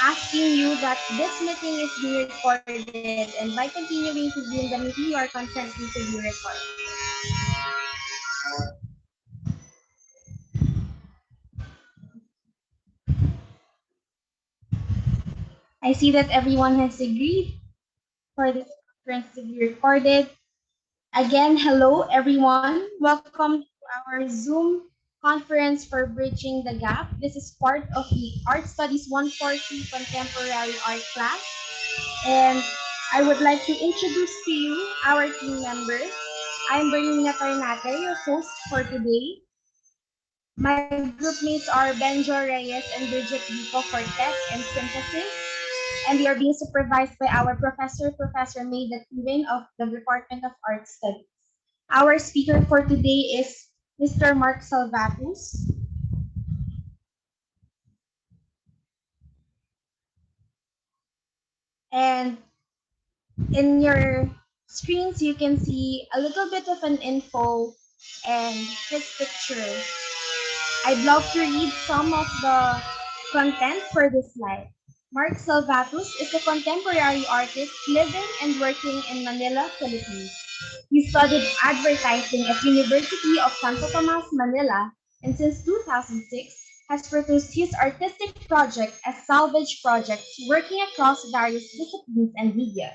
asking you that this meeting is being recorded, and by continuing to view the meeting, you are consenting to be recorded. I see that everyone has agreed for this conference to be recorded. Again, hello everyone. Welcome to our Zoom conference for Bridging the Gap. This is part of the Art Studies 140 Contemporary Art class. And I would like to introduce to you our team members. I'm Bernina Tarnate, your host for today. My groupmates are Benjo Reyes and Bridget Vico for Tech and Synthesis. And we are being supervised by our professor, Professor Maida Turin of the Department of Art Studies. Our speaker for today is Mr. Mark Salvatus. And in your screens, you can see a little bit of an info and his picture. I'd love to read some of the content for this slide. Mark Salvatus is a contemporary artist living and working in Manila, Philippines. He studied advertising at University of Santo Tomas, Manila, and since 2006 has produced his artistic project as salvage projects working across various disciplines and media.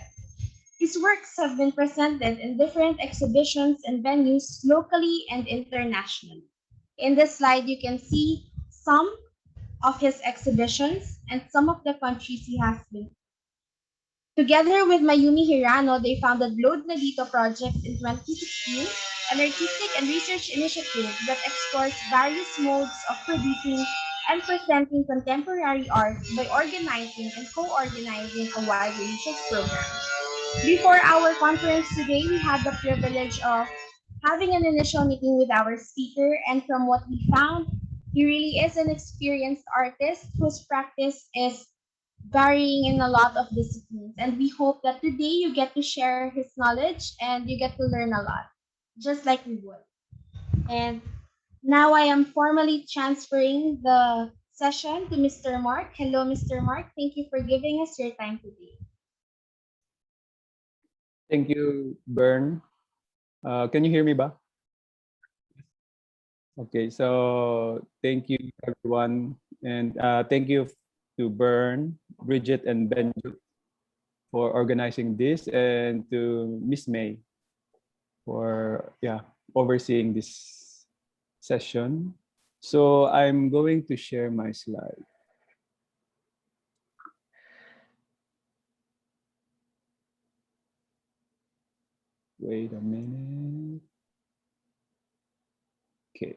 His works have been presented in different exhibitions and venues locally and internationally. In this slide, you can see some of his exhibitions and some of the countries he has been. Together with Mayumi Hirano, they founded Load na Dito Project in 2016, an artistic and research initiative that explores various modes of producing and presenting contemporary art by organizing and co-organizing a wide range of programs. Before our conference today, we had the privilege of having an initial meeting with our speaker, and from what we found, he really is an experienced artist whose practice is varying in a lot of disciplines. And we hope that today you get to share his knowledge and you get to learn a lot, just like we would. And now I am formally transferring the session to Mr. Mark. Hello, Mr. Mark. Thank you for giving us your time today. Thank you, Bern. Can you hear me ba? Okay, so thank you everyone, and thank you to Bern, Bridget, and Benjo for organizing this, and to Miss May for overseeing this session. So I'm going to share my slide. Wait a minute. Okay.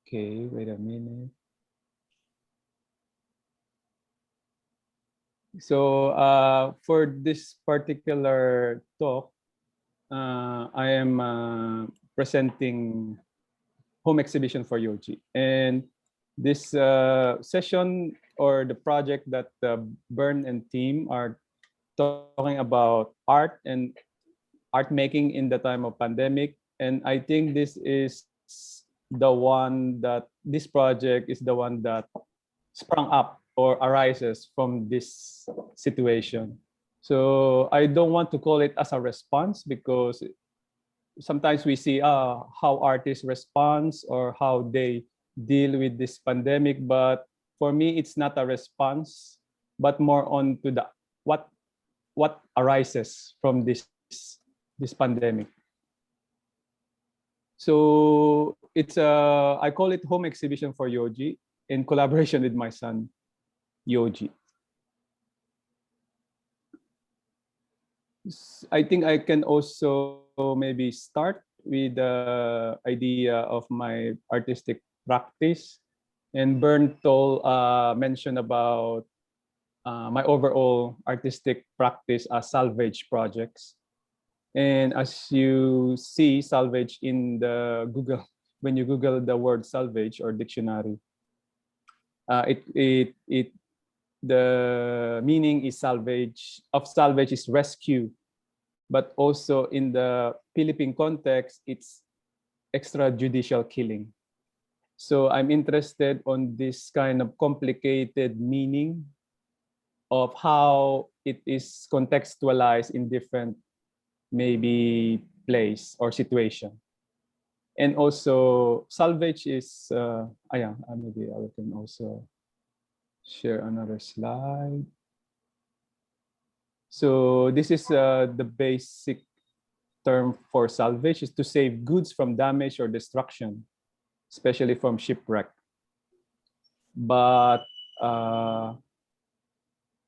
Okay, wait a minute. So for this particular talk, I am presenting home exhibition for Yoji. And this session or the project that Bern and team are talking about art and art making in the time of pandemic. And I think this is the one that this project is the one that sprung up or arises from this situation. So I don't want to call it as a response, because sometimes we see how artists respond or how they deal with this pandemic. But for me, it's not a response, but more on to the what arises from this pandemic. So it's I call it home exhibition for Yoji in collaboration with my son, Yoji. I think I can also maybe start with the idea of my artistic practice. And Bern mentioned about my overall artistic practice as salvage projects. And as you see salvage in the Google, when you Google the word salvage or dictionary, it the meaning is salvage is rescue, but also in the Philippine context, it's extrajudicial killing. So I'm interested on this kind of complicated meaning of how it is contextualized in different maybe place or situation. And also salvage is, maybe I can also share another slide. So this is the basic term for salvage, is to save goods from damage or destruction, especially from shipwreck. But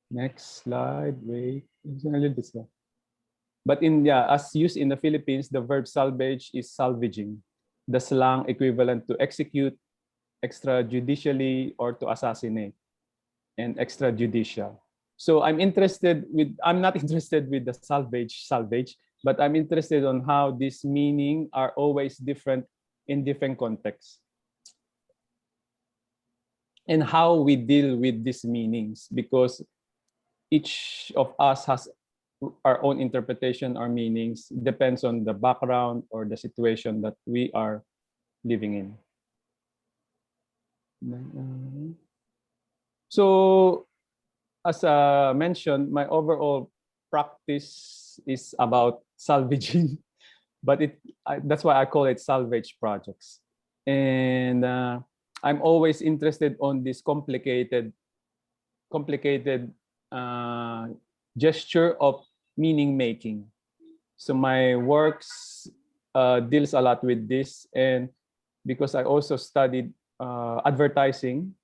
next slide, wait, this one. But as used in the Philippines, the verb salvage is salvaging, the slang equivalent to execute, extrajudicially, or to assassinate, and extrajudicial. So I'm not interested with the salvage, but I'm interested on how this meaning are always different in different contexts, and how we deal with these meanings, because each of us has our own interpretation or meanings, depends on the background or the situation that we are living in. So as mentioned, my overall practice is about salvaging, but that's why I call it salvage projects. And I'm always interested on this complicated gesture of meaning making. So my works deals a lot with this, and because I also studied advertising,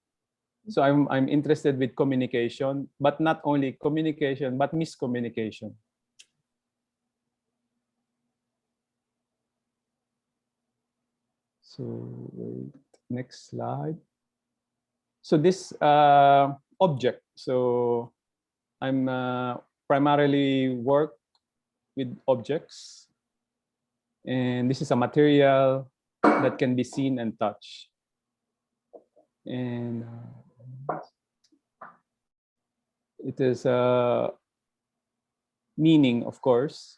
so I'm interested with communication, but not only communication, but miscommunication. So wait, next slide. So this object, so I'm primarily work with objects, and this is a material that can be seen and touched. And it is a meaning, of course.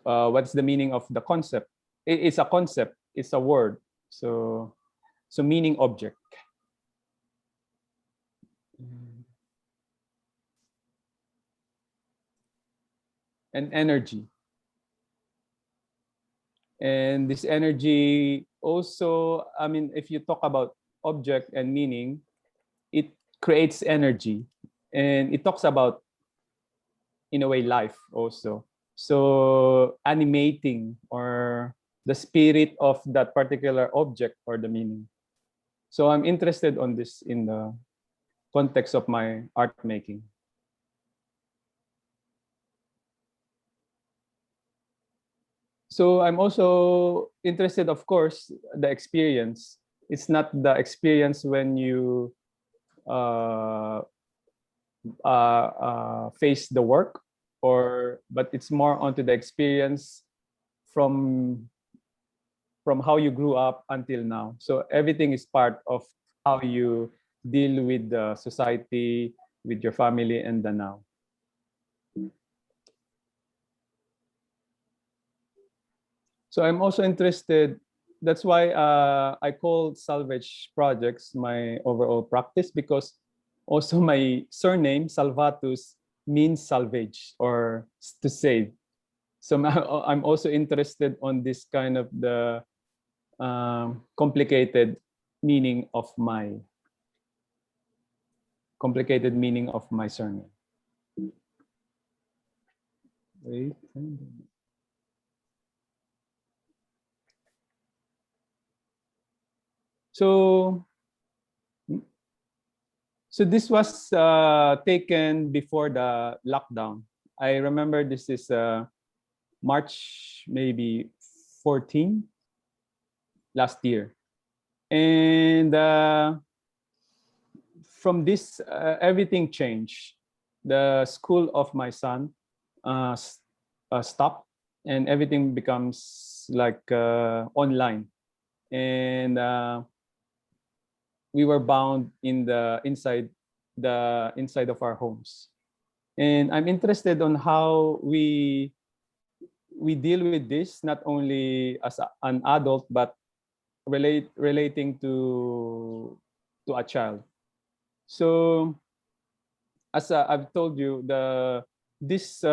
What's the meaning of the concept? It's a concept, it's a word. So meaning object. And energy. And this energy also, I mean, if you talk about object and meaning, it creates energy, and it talks about, in a way, life also. So animating, or the spirit of that particular object or the meaning. So I'm interested on this in the context of my art making. So I'm also interested, of course, the experience. It's not the experience when you face the work, but it's more onto the experience from how you grew up until now. So everything is part of how you deal with the society, with your family, and the now. So I'm also interested, that's why I call salvage projects my overall practice, because also my surname, Salvatus, means salvage, or to save. So I'm also interested on this kind of the complicated meaning of my surname. Wait. So this was taken before the lockdown. I remember this is March maybe 14 last year. And from this, everything changed. The school of my son stopped, and everything becomes like online. And we were bound inside the inside of our homes. And I'm interested on how we deal with this, not only as an adult, but relating to a child. So as I've told you, this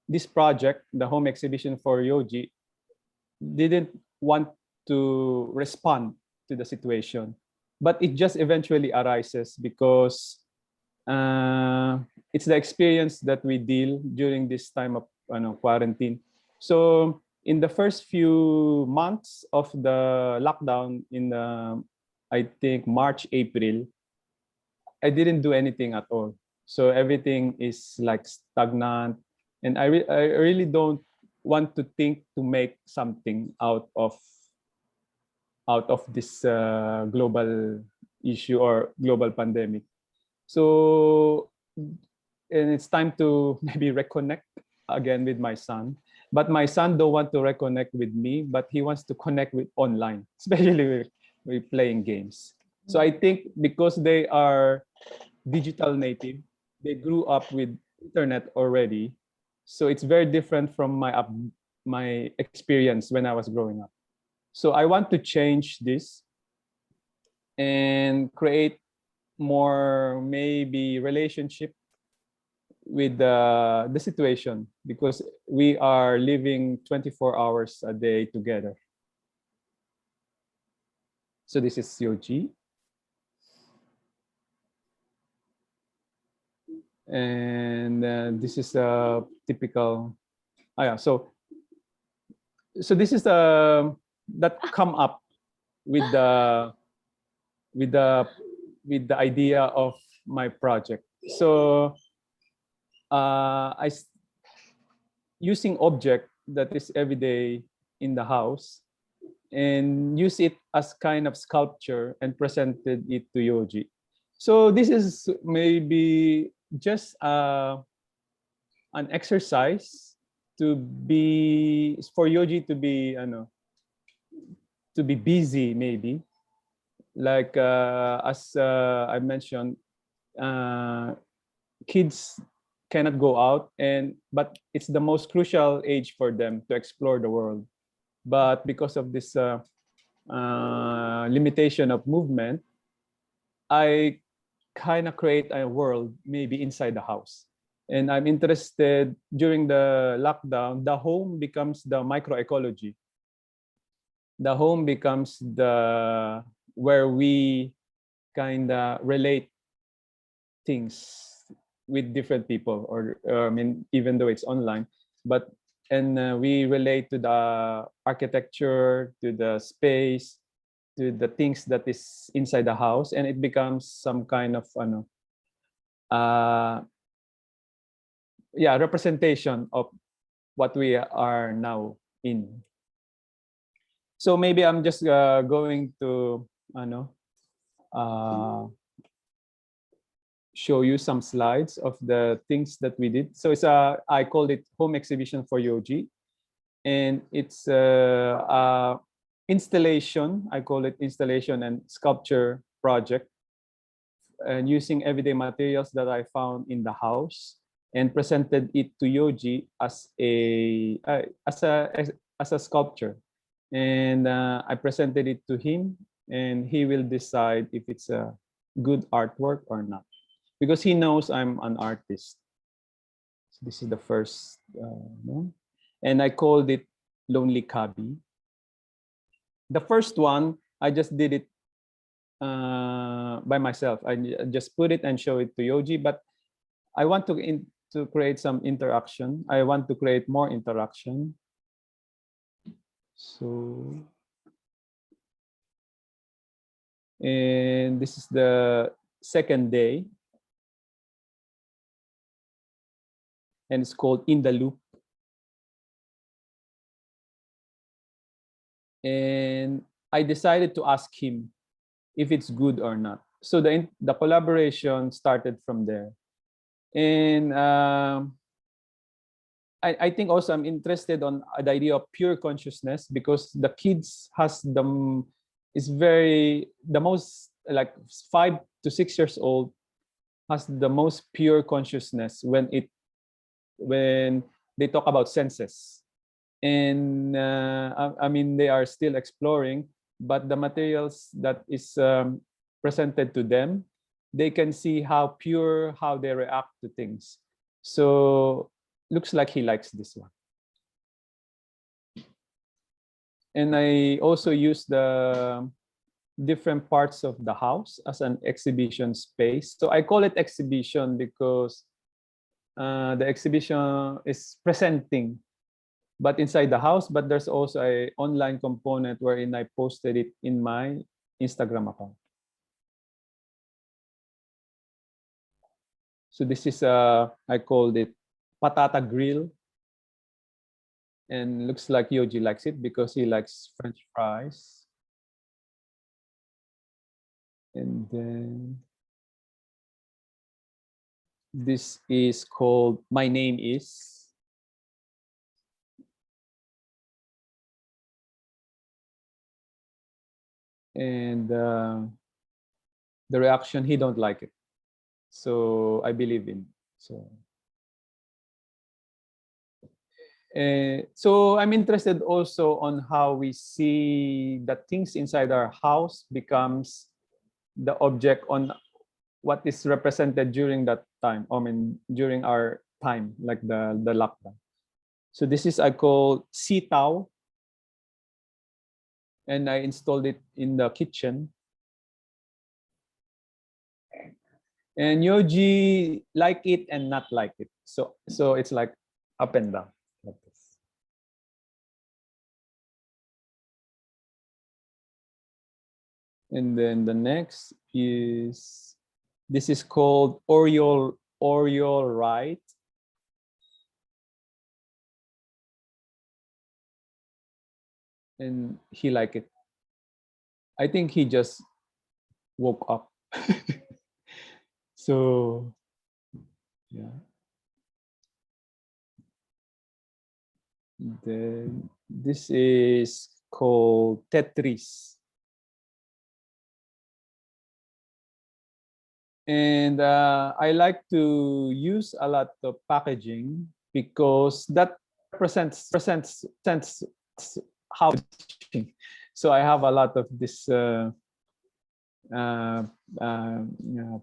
this project, the home exhibition for Yoji, didn't want to respond to the situation, but it just eventually arises because it's the experience that we deal during this time of quarantine. So in the first few months of the lockdown in I think March, April, I didn't do anything at all. So everything is like stagnant, and I really don't want to think to make something out of this global issue or global pandemic. So, and it's time to maybe reconnect again with my son. But my son don't want to reconnect with me, but he wants to connect with online, especially with playing games. So I think because they are digital native, they grew up with internet already. So it's very different from my experience when I was growing up. So I want to change this and create more maybe relationship with the situation, because we are living 24 hours a day together. So this is Yoji. And this is a typical, yeah, so this is that come up with the with the with the idea of my project. So using object that is everyday in the house and use it as kind of sculpture and presented it to Yoji. So this is maybe just an exercise to be for Yoji to be busy, maybe like as I mentioned, kids cannot go out, but it's the most crucial age for them to explore the world. But because of this limitation of movement, I kind of create a world maybe inside the house. And I'm interested during the lockdown, the home becomes the microecology. The home becomes the where we kind of relate things with different people, or I mean, even though it's online, but we relate to the architecture, to the space, to the things that is inside the house, and it becomes some kind of representation of what we are now in. So maybe I'm just going to show you some slides of the things that we did. So it's I called it home exhibition for Yoji, and it's installation. I call it installation and sculpture project, and using everyday materials that I found in the house, and presented it to Yoji as a sculpture. And I presented it to him, and he will decide if it's a good artwork or not, because he knows I'm an artist. So this is the first one. And I called it Lonely Cubby. The first one, I just did it by myself. I just put it and show it to Yoji, but I want to create some interaction. I want to create more interaction. So, and this is the second day, and it's called In the Loop. And I decided to ask him if it's good or not. So the collaboration started from there. And I think also I'm interested on the idea of pure consciousness, because the kids has the most like 5 to 6 years old has the most pure consciousness when they talk about senses. And I mean, they are still exploring, but the materials that is presented to them, they can see how pure, how they react to things. So looks like he likes this one. And I also use the different parts of the house as an exhibition space. So I call it exhibition because the exhibition is presenting, but inside the house. But there's also a online component wherein I posted it in my Instagram account. So this is I called it patata grill, and looks like Yoji likes it because he likes French fries. And then this is called My Name Is. And the reaction, he don't like it. So I believe in. So I'm interested also on how we see that things inside our house becomes the object on what is represented during that time. I mean, during our time, like the lockdown. So this is I call sitaw, and I installed it in the kitchen. And Yoji like it and not like it. So it's like up and down like this. And then the next is, this is called Oriole Right. And he like it. I think he just woke up. So yeah. Then this is called Tetris. And I like to use a lot of packaging because that represents how. So I have a lot of this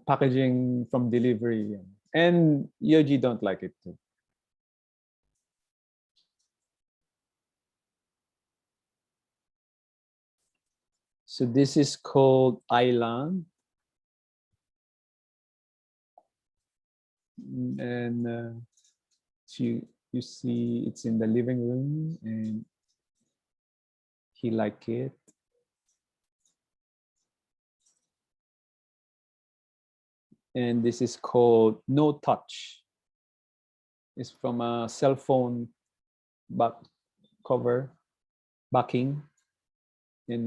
packaging from delivery, and Yoji don't like it too. So this is called Island. And you see it's in the living room, and he like it. And this is called No Touch. It's from a cell phone back cover backing in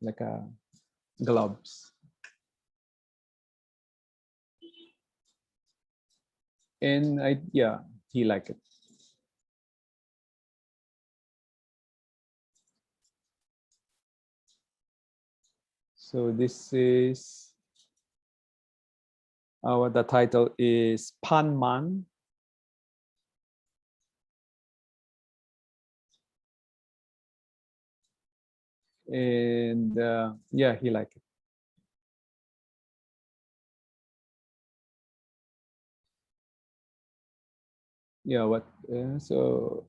like a gloves. And he like it. So this is the title is Panman. And he like it.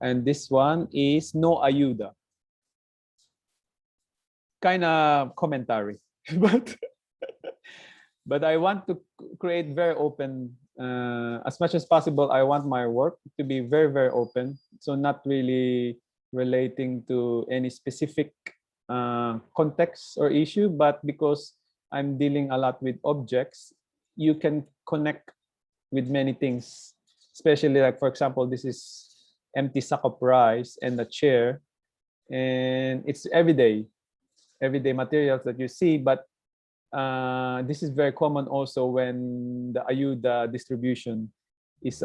And this one is No Ayuda. Kind of commentary, but I want to create very open, as much as possible. I want my work to be very, very open. So not really relating to any specific context or issue, but because I'm dealing a lot with objects, you can connect with many things, especially like, for example, this is empty sack of rice and a chair, and it's everyday materials that you see. But this is very common also when the ayuda distribution is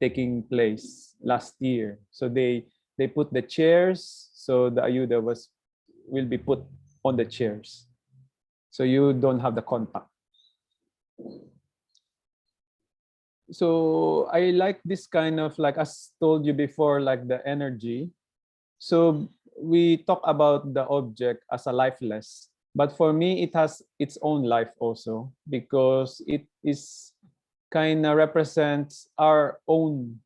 taking place last year. So they put the chairs, so the ayuda will be put on the chairs. So you don't have the contact. So I like this kind of, like, as told you before, like the energy. So we talk about the object as a lifeless, but for me it has its own life also, because it is kind of represents our own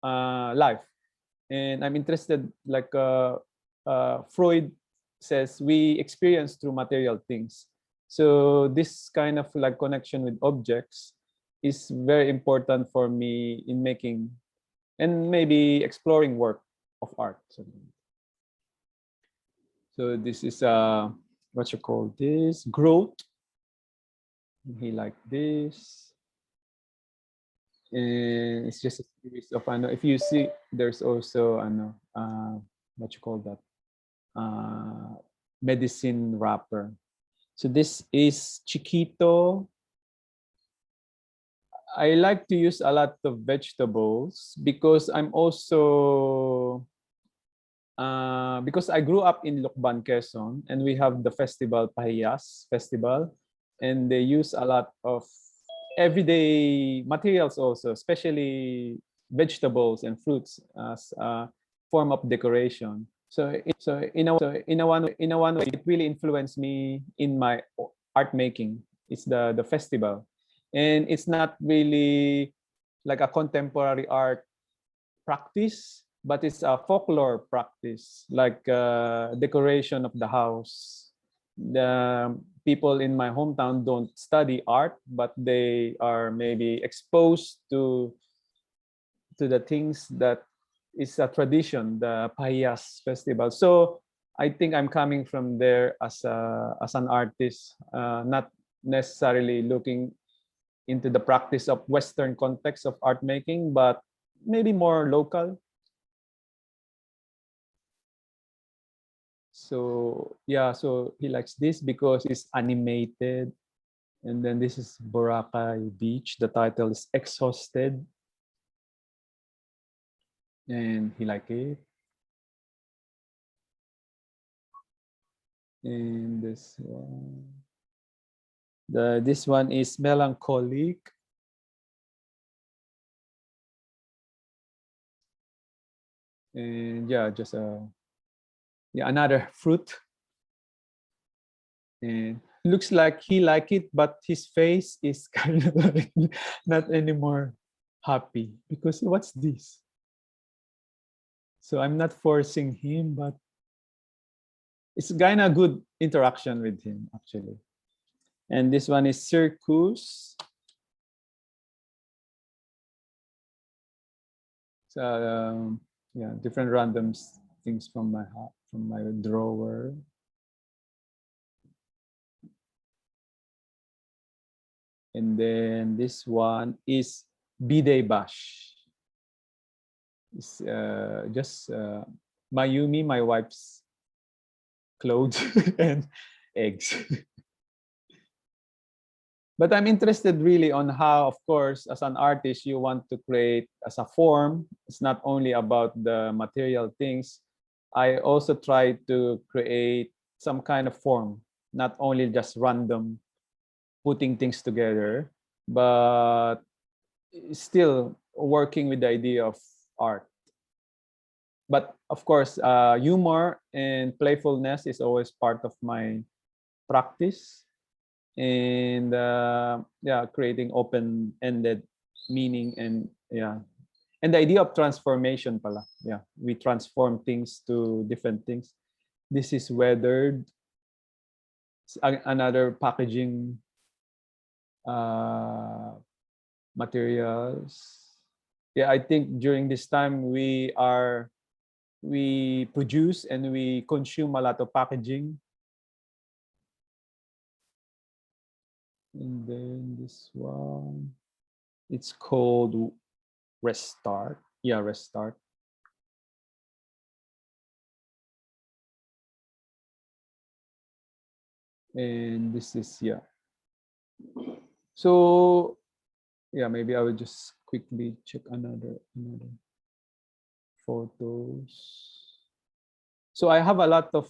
life. And I'm interested, like Freud says, we experience through material things. So this kind of like connection with objects is very important for me in making and maybe exploring work of art. So this is what you call this, growth. He like this. And it's just a series of, if you see, there's also what you call that, medicine wrapper. So this is chiquito. I like to use a lot of vegetables because I'm also because I grew up in Lucban, Quezon, and we have the festival, Pahiyas Festival, and they use a lot of everyday materials also, especially vegetables and fruits as a form of decoration. So in a one way, it really influenced me in my art making. It's the festival, and it's not really like a contemporary art practice, but it's a folklore practice, like decoration of the house. The people in my hometown don't study art, but they are maybe exposed to the things that is a tradition, the Payas festival. So I think I'm coming from there as an artist, not necessarily looking into the practice of Western context of art making, but maybe more local. So yeah, so he likes this because it's animated. And then this is Boracay Beach. The title is Exhausted. And he liked it. And this one is Melancholic. And yeah, just another fruit. And looks like he liked it, but his face is kind of like not anymore happy because what's this? So I'm not forcing him, but it's kind of good interaction with him actually. And this one is Circus. So yeah, different random things from my drawer. And then this one is Bidet Bash. It's just Mayumi, my wife's clothes and eggs. But I'm interested really on how, of course, as an artist, you want to create as a form. It's not only about the material things. I also try to create some kind of form, not only just random putting things together, but still working with the idea of art. But of course, humor and playfulness is always part of my practice. And yeah, creating open-ended meaning, and yeah, and the idea of transformation pala. Yeah, we transform things to different things. This is weathered. Another packaging materials. Yeah, I think during this time we produce and we consume a lot of packaging. And then this one, it's called Restart. Yeah, Restart. And this is, yeah. So yeah, maybe I will just quickly check another photos. So I have a lot of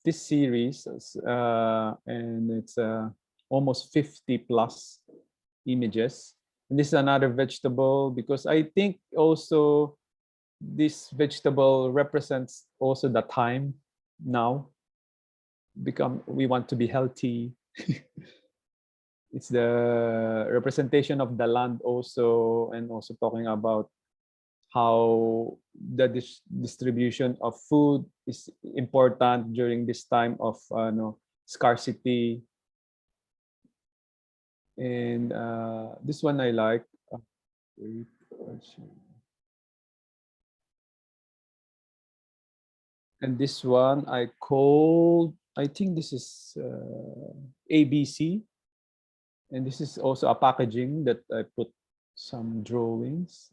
this series, and it's almost 50 plus images. And this is another vegetable because I think also this vegetable represents also the time now. We want to be healthy. It's the representation of the land also, and also talking about how the distribution of food is important during this time of scarcity. And this one I like. And this one I called, I think this is ABC. And this is also a packaging that I put some drawings.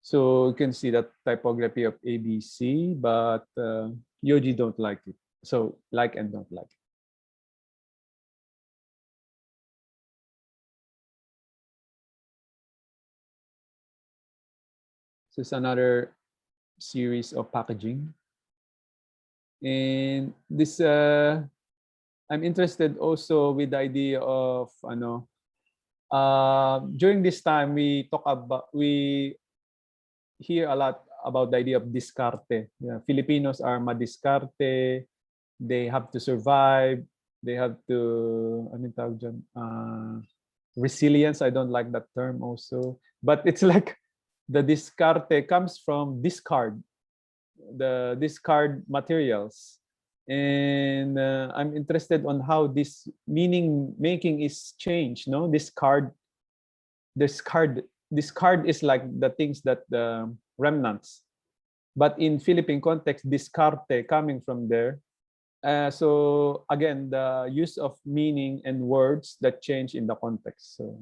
So you can see that typography of ABC, but Yoji don't like it. So like and don't like it. So it's another series of packaging. And this, I'm interested also with the idea of, during this time, we hear a lot about the idea of discarte. Yeah, Filipinos are madiskarte. They have to survive. They have to, tawag dyan? Resilience. I don't like that term also. But it's like the discarte comes from discard, the discard materials. And I'm interested on how this meaning making is changed. No, discard is like the things that the remnants, but in Philippine context, discarte coming from there. So again, the use of meaning and words that change in the context. So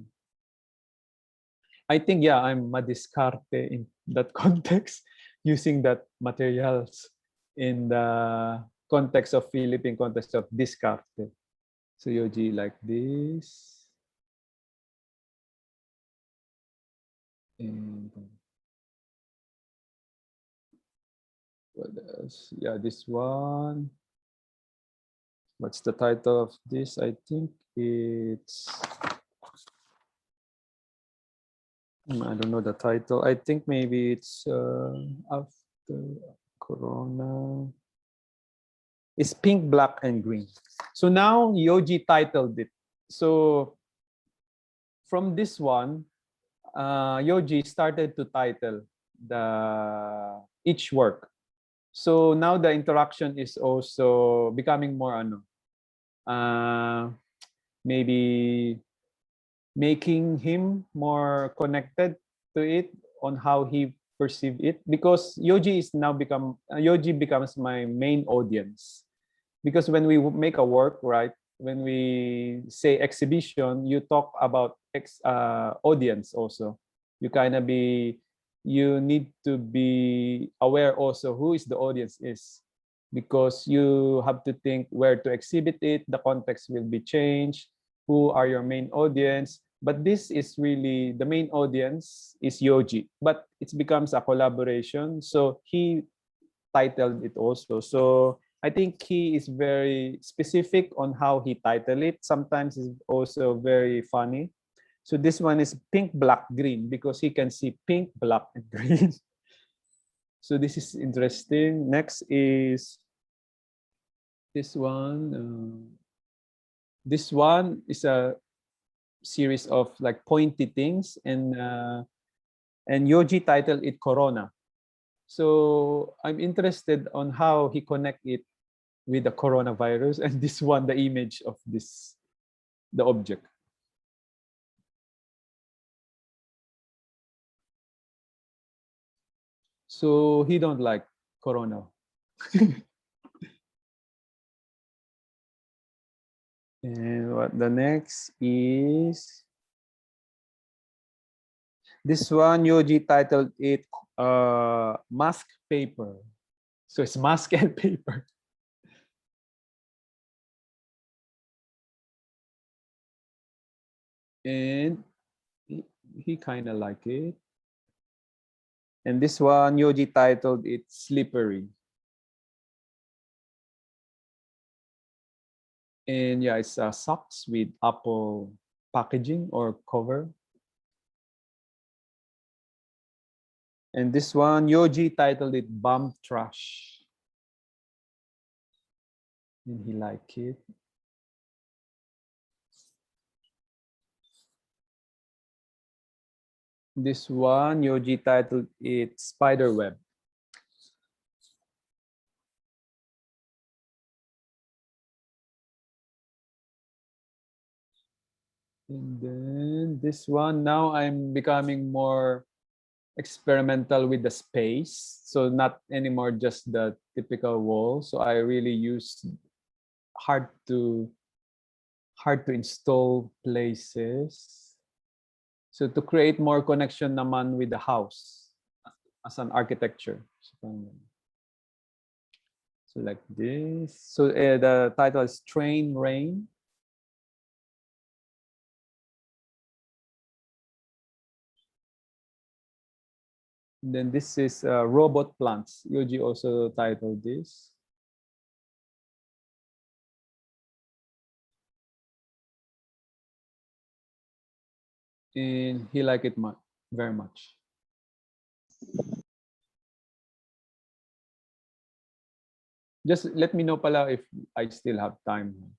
I think, yeah, I'm madiscarte in that context, using that materials in the context of Philippine context of discarte. So Yoji like this. And what else? Yeah, this one. What's the title of this? I think it's, I don't know the title. I think maybe it's after Corona. It's pink, black, and green. So now Yoji titled it. So from this one, Yoji started to title each work. So now the interaction is also becoming more maybe making him more connected to it on how he perceived it, because Yoji becomes my main audience. Because when we make a work, right, when we say exhibition, you talk about audience also. You need to be aware also who is the audience is, because you have to think where to exhibit it, the context will be changed, who are your main audience. But this is really, the main audience is Yoji, but it becomes a collaboration. So he titled it also. So I think he is very specific on how he titled it. Sometimes it's also very funny. So this one is pink, black, green, because he can see pink, black, and green. So this is interesting. Next is this one. This one is a series of like pointy things, and Yoji titled it Corona. So I'm interested on how he connect it with the coronavirus, and this one, the image of the object. So he don't like corona. And what the next is this one. Yoji titled it mask paper. So it's mask and paper. And he kind of like it. And this one, Yoji titled it slippery. And yeah, it's socks with apple packaging or cover. And this one, Yoji titled it Bomb Trash. And he liked it. This one, Yoji titled it Spider Web. And then this one, now I'm becoming more experimental with the space. So not anymore just the typical wall. So I really use hard to install places. So to create more connection naman with the house as an architecture. So like this. So the title is Train Rain. And then this is Robot Plants. Yoji also titled this. And he liked it very much. Just let me know pala if I still have time.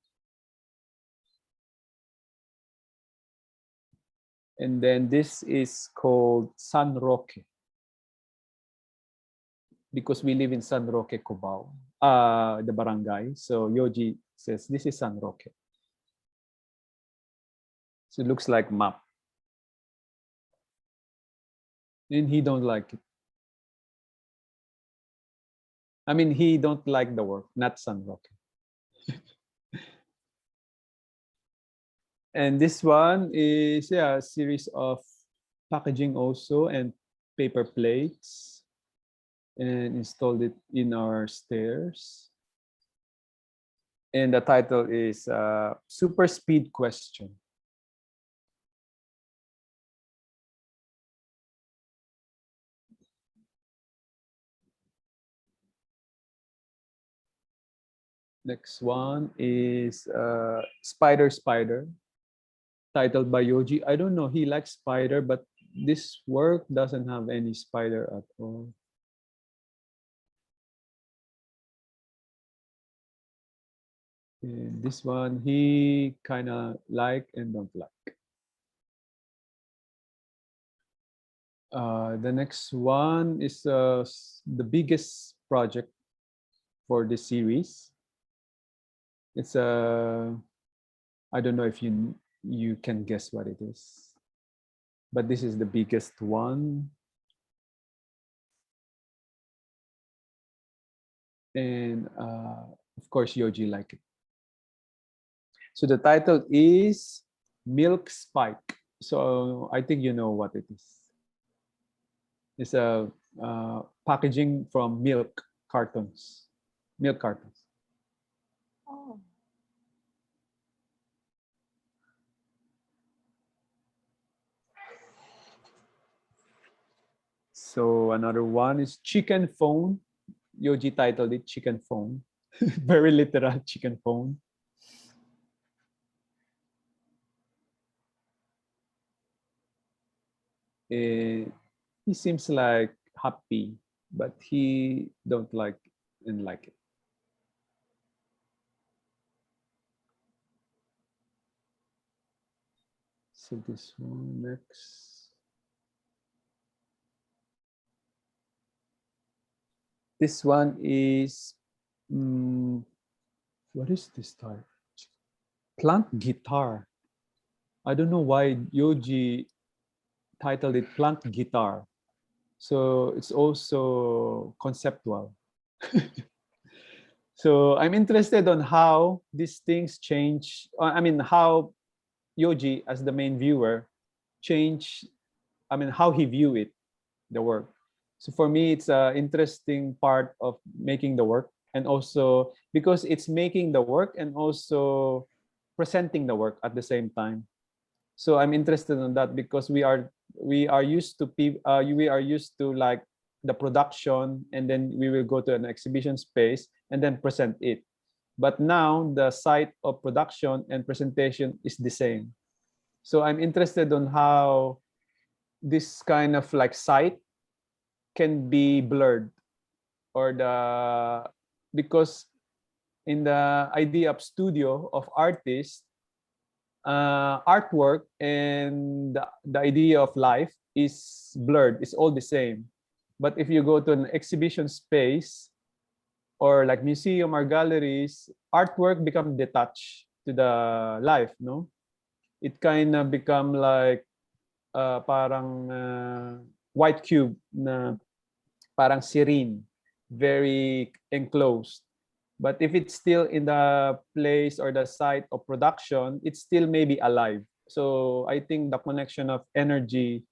And then this is called San Roque. Because we live in San Roque, Cubao, the barangay. So Yoji says, this is San Roque. So it looks like map. And he don't like it. I mean, he don't like the work, not San Roque. And this one is a series of packaging also and paper plates, and installed it in our stairs. And the title is Super Speed Question. Next one is Spider Spider, titled by Yoji. I don't know, he likes spider, but this work doesn't have any spider at all. And this one, he kind of like and don't like. The next one is the biggest project for this series. It's a, I don't know if you can guess what it is, but this is the biggest one. And of course, Yoji liked it. So the title is Milk Spike. So I think you know what it is. It's a packaging from milk cartons. Milk cartons. Oh. So another one is Chicken Phone. Yoji titled it Chicken Phone. Very literal, chicken phone. Eh, he seems like happy, but he don't like and like it. So this one next. This one is what is this type? Plant guitar. I don't know why Yoji titled it Plant Guitar. So it's also conceptual. So I'm interested on how these things change. I mean, how Yoji, as the main viewer, change. I mean, how he view it, the work. So for me, it's an interesting part of making the work, and also because it's making the work and also presenting the work at the same time. So I'm interested in that because we are used to we are used to like the production, and then we will go to an exhibition space and then present it. But now the site of production and presentation is the same. So I'm interested on how this kind of like site can be blurred, or the, because in the idea of studio of artists, artwork and the idea of life is blurred. It's all the same. But if you go to an exhibition space or like museum or galleries, artwork become detached to the life, no? It kind of become like parang white cube na parang serene, very enclosed. But if it's still in the place or the site of production, it's still maybe alive. So I think the connection of energy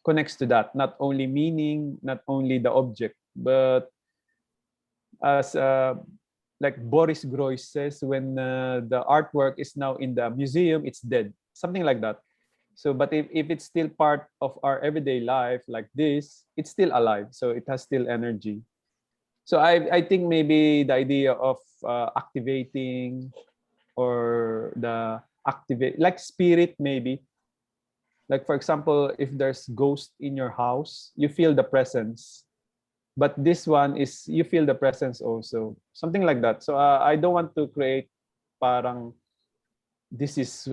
connects to that, not only meaning, not only the object, but as like Boris Groys says, when the artwork is now in the museum, it's dead, something like that. So, but if it's still part of our everyday life like this, it's still alive. So it has still energy. So I think maybe the idea of activating, or the activate like spirit maybe. Like for example, if there's ghost in your house, you feel the presence. But this one is you feel the presence also. Something like that. So I don't want to create parang this is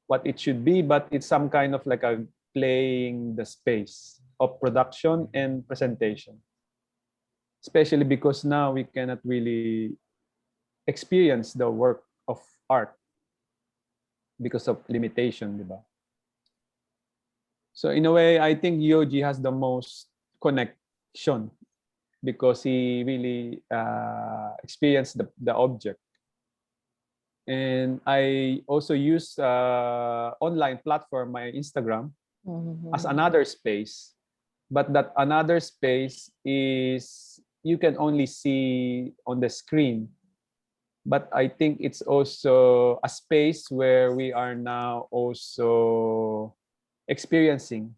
what it should be, but it's some kind of like a playing the space of production and presentation. Especially because now we cannot really experience the work of art because of limitation, di ba? So in a way, I think Yoji has the most connection because he really experienced the object. And I also use online platform, my Instagram, as another space. But that another space is you can only see on the screen. But I think it's also a space where we are now also experiencing,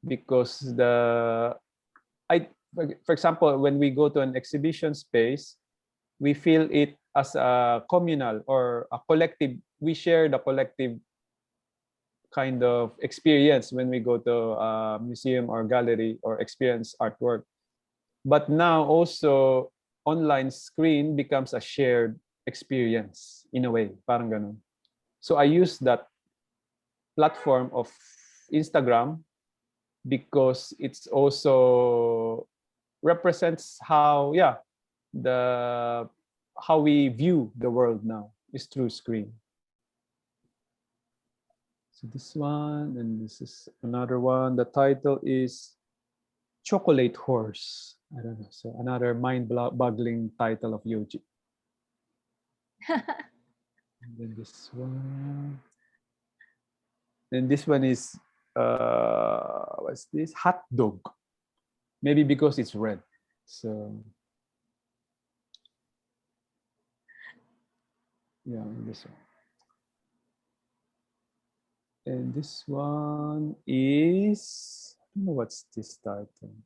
because the I for example, when we go to an exhibition space, we feel it as a communal or a collective. We share the collective kind of experience when we go to a museum or gallery or experience artwork. But now also online screen becomes a shared experience in a way, parang ganun. So I use that platform of Instagram because it's also represents how, yeah, the how we view the world now is through screen. So this one, and this is another one. The title is Chocolate Horse. I don't know. So another mind-boggling title of Yoji. And then this one. And this one is what's this? Hot dog. Maybe because it's red. So yeah, this one. And this one is, I don't know what's this title.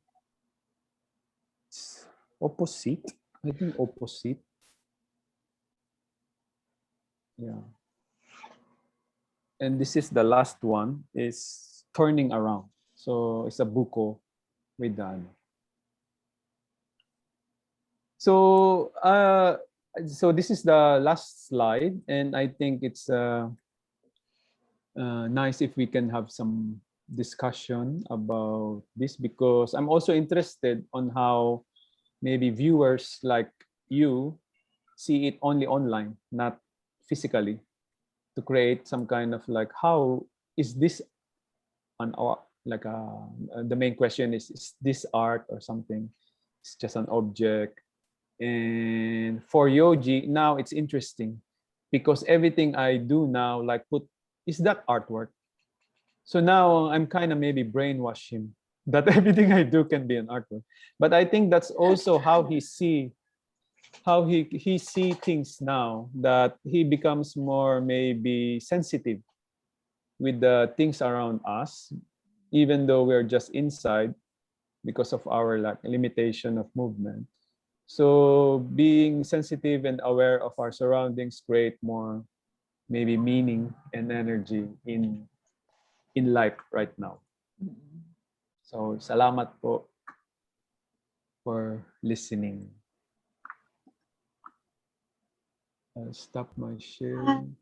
It's opposite. I think opposite. Yeah. And this is the last one, is turning around. So it's a buko with the ano. So this is the last slide, and I think it's nice if we can have some discussion about this, because I'm also interested on how maybe viewers like you see it only online, not physically, to create some kind of like, how is this an art? Like the main question is this art or something? It's just an object. And for Yoji, now it's interesting because everything I do now, like is that artwork? So now I'm kind of maybe brainwash him that everything I do can be an artwork. But I think that's also how he see things now, that he becomes more maybe sensitive with the things around us, even though we're just inside because of our like limitation of movement. So being sensitive and aware of our surroundings create more maybe meaning and energy in life right now. So salamat po for listening. I'll stop my sharing.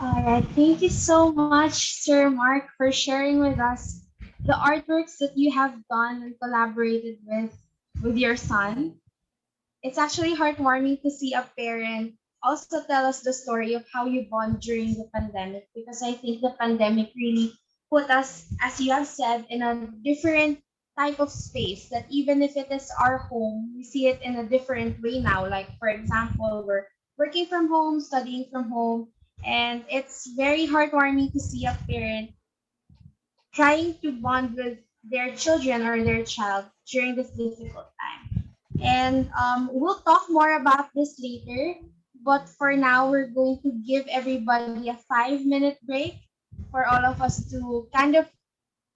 All right. Thank you so much, Sir Mark, for sharing with us the artworks that you have done and collaborated with your son. It's actually heartwarming to see a parent also tell us the story of how you bond during the pandemic, because I think the pandemic really put us, as you have said, in a different type of space that even if it is our home, we see it in a different way now. Like, for example, we're working from home, studying from home, and it's very heartwarming to see a parent trying to bond with their children or their child during this difficult time. And we'll talk more about this later. But for now, we're going to give everybody a 5-minute break for all of us to kind of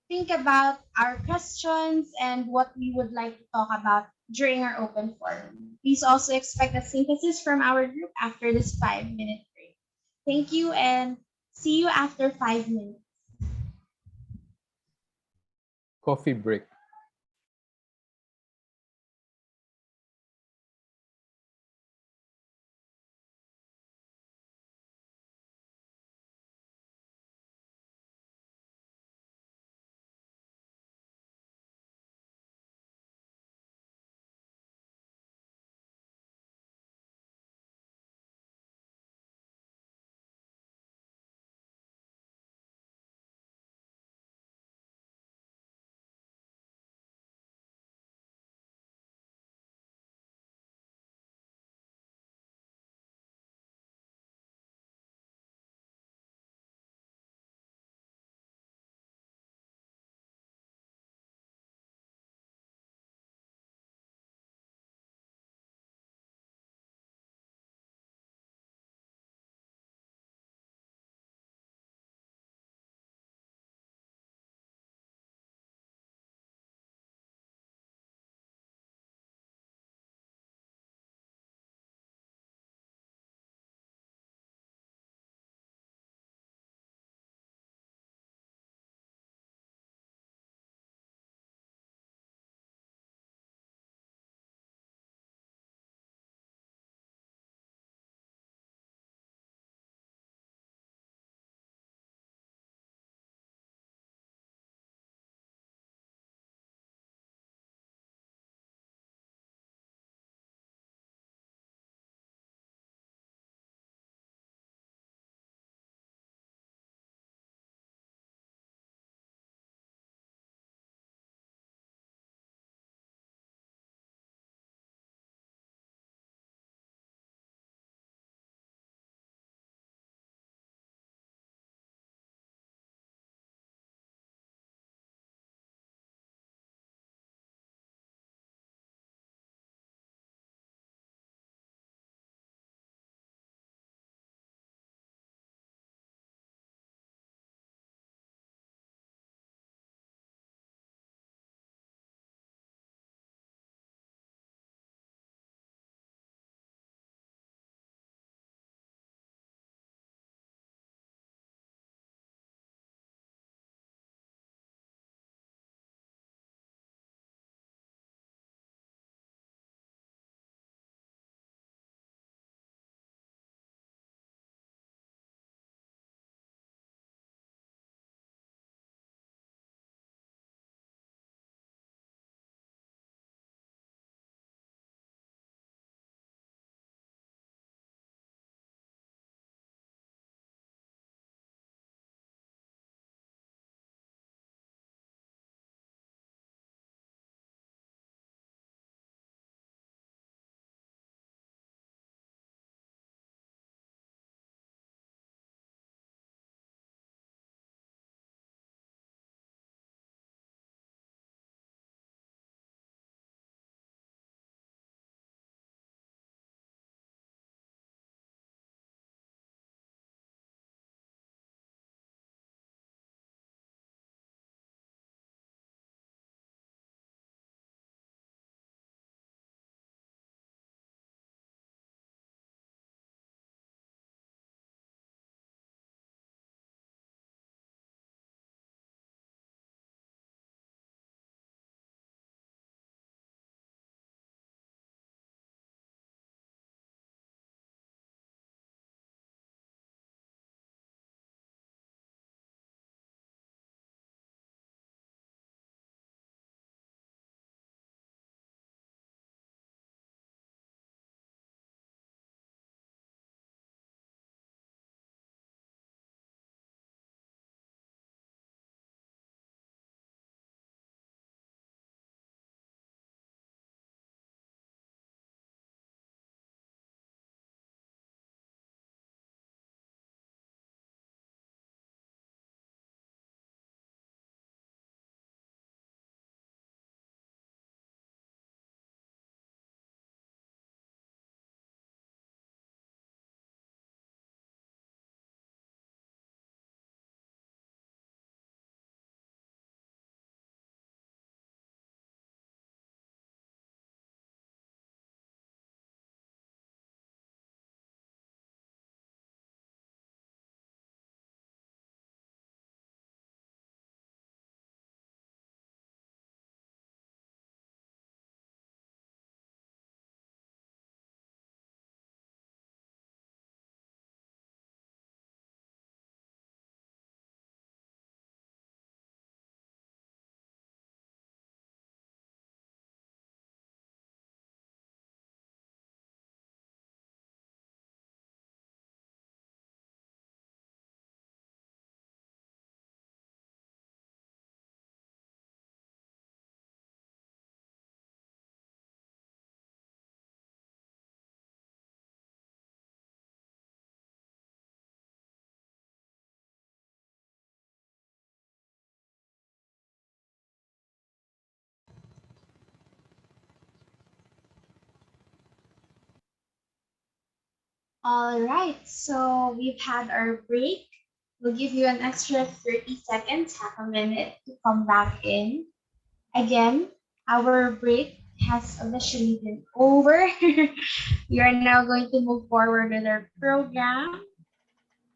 think about our questions and what we would like to talk about during our open forum. Please also expect a synthesis from our group after this 5-minute break. Thank you and see you after 5 minutes. Coffee break. All right, so we've had our break. We'll give you an extra 30 seconds, half a minute to come back in. Again, our break has officially been over. We are now going to move forward with our program,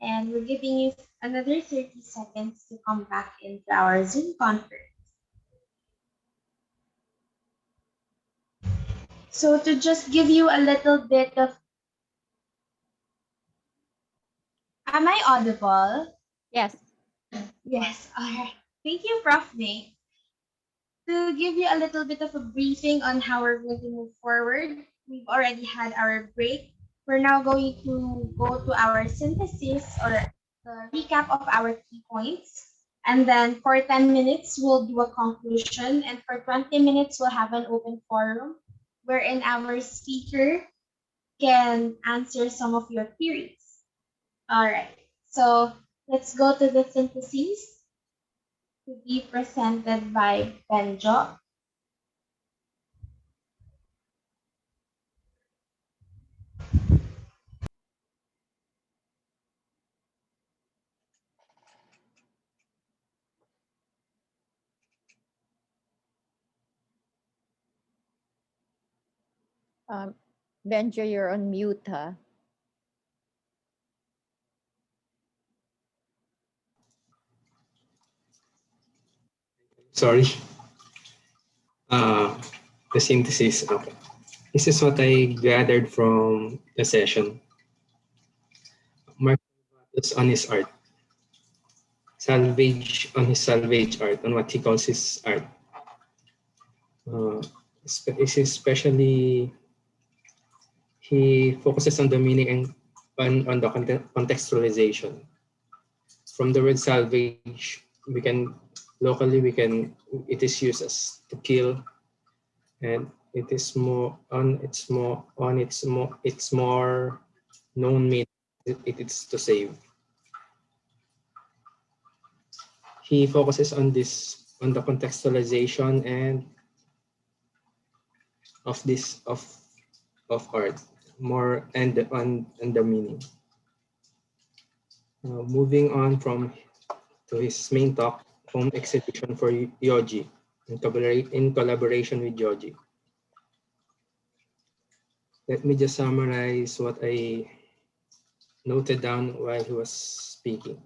and we're giving you another 30 seconds to come back into our Zoom conference. So to just give you a little bit of, am I audible? Yes. Yes, all right. Thank you, Prof. May. To give you a little bit of a briefing on how we're going to move forward, we've already had our break. We're now going to go to our synthesis or the recap of our key points. And then for 10 minutes, we'll do a conclusion. And for 20 minutes, we'll have an open forum wherein our speaker can answer some of your queries. All right. So let's go to the synthesis to be presented by Benjo. Um, Benjo, you're on mute, huh? Sorry. Uh, the synthesis. Okay. This is what I gathered from the session. Mark Salvatus on his art. Salvage on his salvage art, on what he calls his art. Especially, he focuses on the meaning and on the contextualization. From the word salvage, we can locally it is used as to kill, and it is more on its more known meaning. It is to save. He focuses on the contextualization and of art more and on the meaning. Moving on to his main talk, home exhibition for Yoji in collaboration with Yoji. Let me just summarize what I noted down while he was speaking.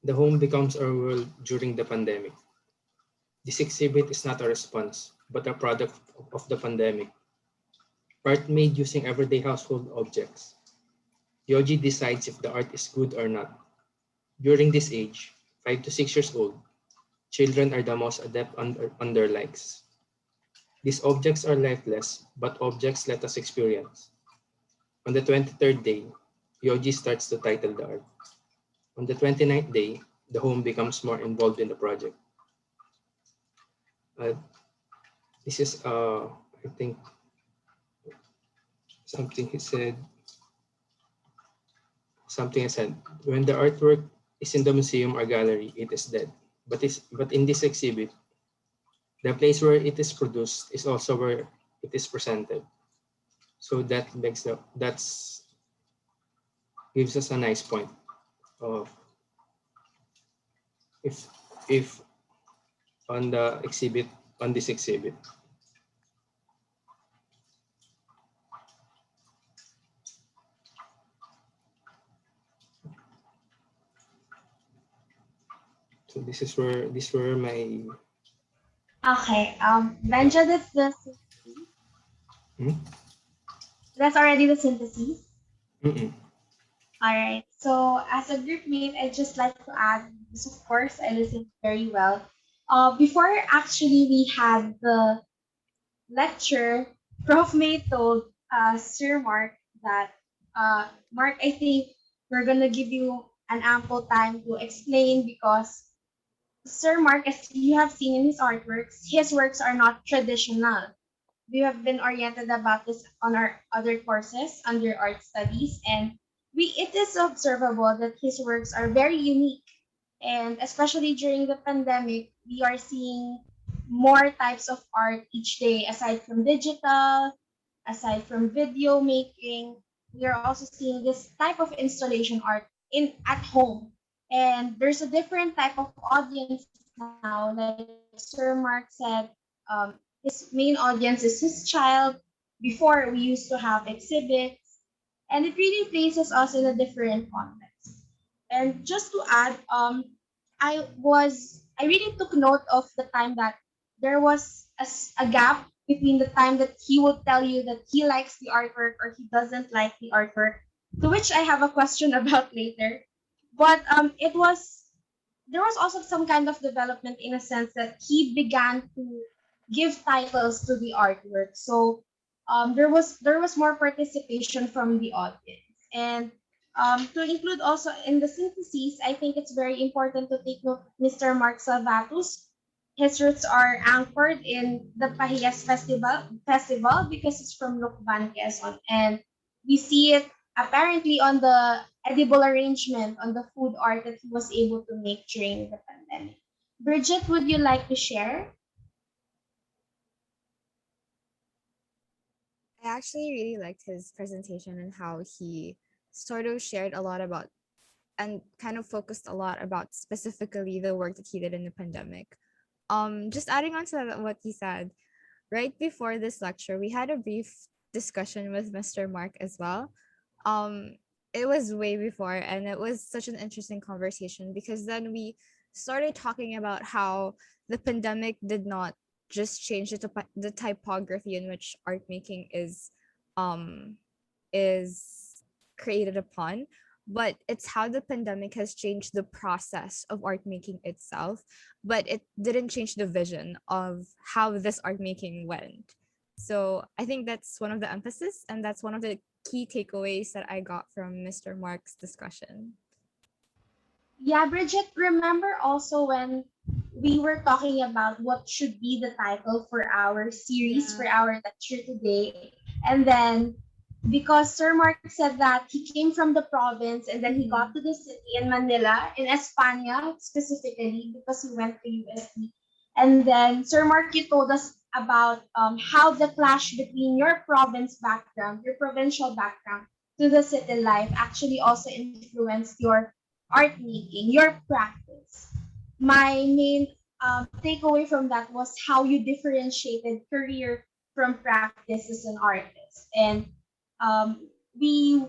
The home becomes our world during the pandemic. This exhibit is not a response, but a product of the pandemic. Art made using everyday household objects. Yoji decides if the art is good or not. During this age, 5 to 6 years old, children are the most adept on their likes. These objects are lifeless, but objects let us experience. On the 23rd day, Yoji starts to title the art. On the 29th day, the home becomes more involved in the project. This is, I think, something he said. Something I said. When the artwork is in the museum or gallery, it is dead. But in this exhibit, the place where it is produced is also where it is presented. So that's gives us a nice point of if on this exhibit. So these were my. Okay, Benja, that's the synthesis. That's already the synthesis. Mm-mm. All right. So as a group mate, I just like to add, because of course I listened very well. Before actually we had the lecture, Prof. May told Sir Mark that Mark, I think we're gonna give you an ample time to explain because Sir Mark, as you have seen in his works are not traditional. We have been oriented about this on our other courses under art studies, and it is observable that his works are very unique. And especially during the pandemic, we are seeing more types of art each day, aside from digital, aside from video making. we are also seeing this type of installation art in at home. And there's a different type of audience now. Like Sir Mark said, his main audience is his child. Before, we used to have exhibits, and it really places us in a different context. And just to add, I really took note of the time that there was a gap between the time that he would tell you that he likes the artwork or he doesn't like the artwork, to which I have a question about later. But it was there was also some kind of development in a sense that he began to give titles to the artwork. So there was more participation from the audience. And to include also in the synthesis, I think it's very important to take note of Mr. Mark Salvatus. His roots are anchored in the Pahiyas festival because he's from Lukban, Quezon, and we see it apparently on the edible arrangement on the food art that he was able to make during the pandemic. Bridget, would you like to share? I actually really liked his presentation and how he sort of shared a lot about and kind of focused a lot about specifically the work that he did in the pandemic. Just adding on to what he said, right before this lecture, we had a brief discussion with Mr. Mark as well. Um, it was way before, and it was such an interesting conversation because then we started talking about how the pandemic did not just change the typography in which art making um, is created upon, but it's how the pandemic has changed the process of art making itself, but it didn't change the vision of how this art making went. So I think that's one of the emphasis, and that's one of the key takeaways that I got from Mr. Mark's discussion. Yeah, Bridget, remember also when we were talking about what should be the title for our series, for our lecture today? And then, because Sir Mark said that he came from the province and then he got to the city in Manila, in España specifically, because he went to USD. And then, Sir Mark, you told us about how the clash between your province background, your provincial background, to the city life actually also influenced your art making, your practice. My main takeaway from that was how you differentiated career from practice as an artist. And we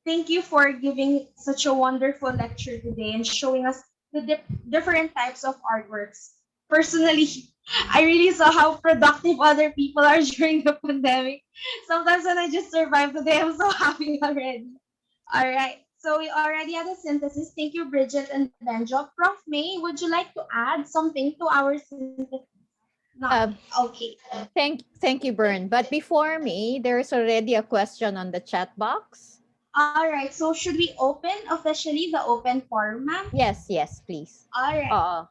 thank you for giving such a wonderful lecture today and showing us the different types of artworks. Personally, I really saw how productive other people are during the pandemic. Sometimes when I just survive the day, I'm so happy already. All right. So we already had a synthesis. Thank you, Bridget and Benjo. Prof. May, would you like to add something to our synthesis? No. Okay. Thank you, Bern. But before me, there's already a question on the chat box. All right. So should we open officially the open forum, ma'am? Yes, please. All right. I'm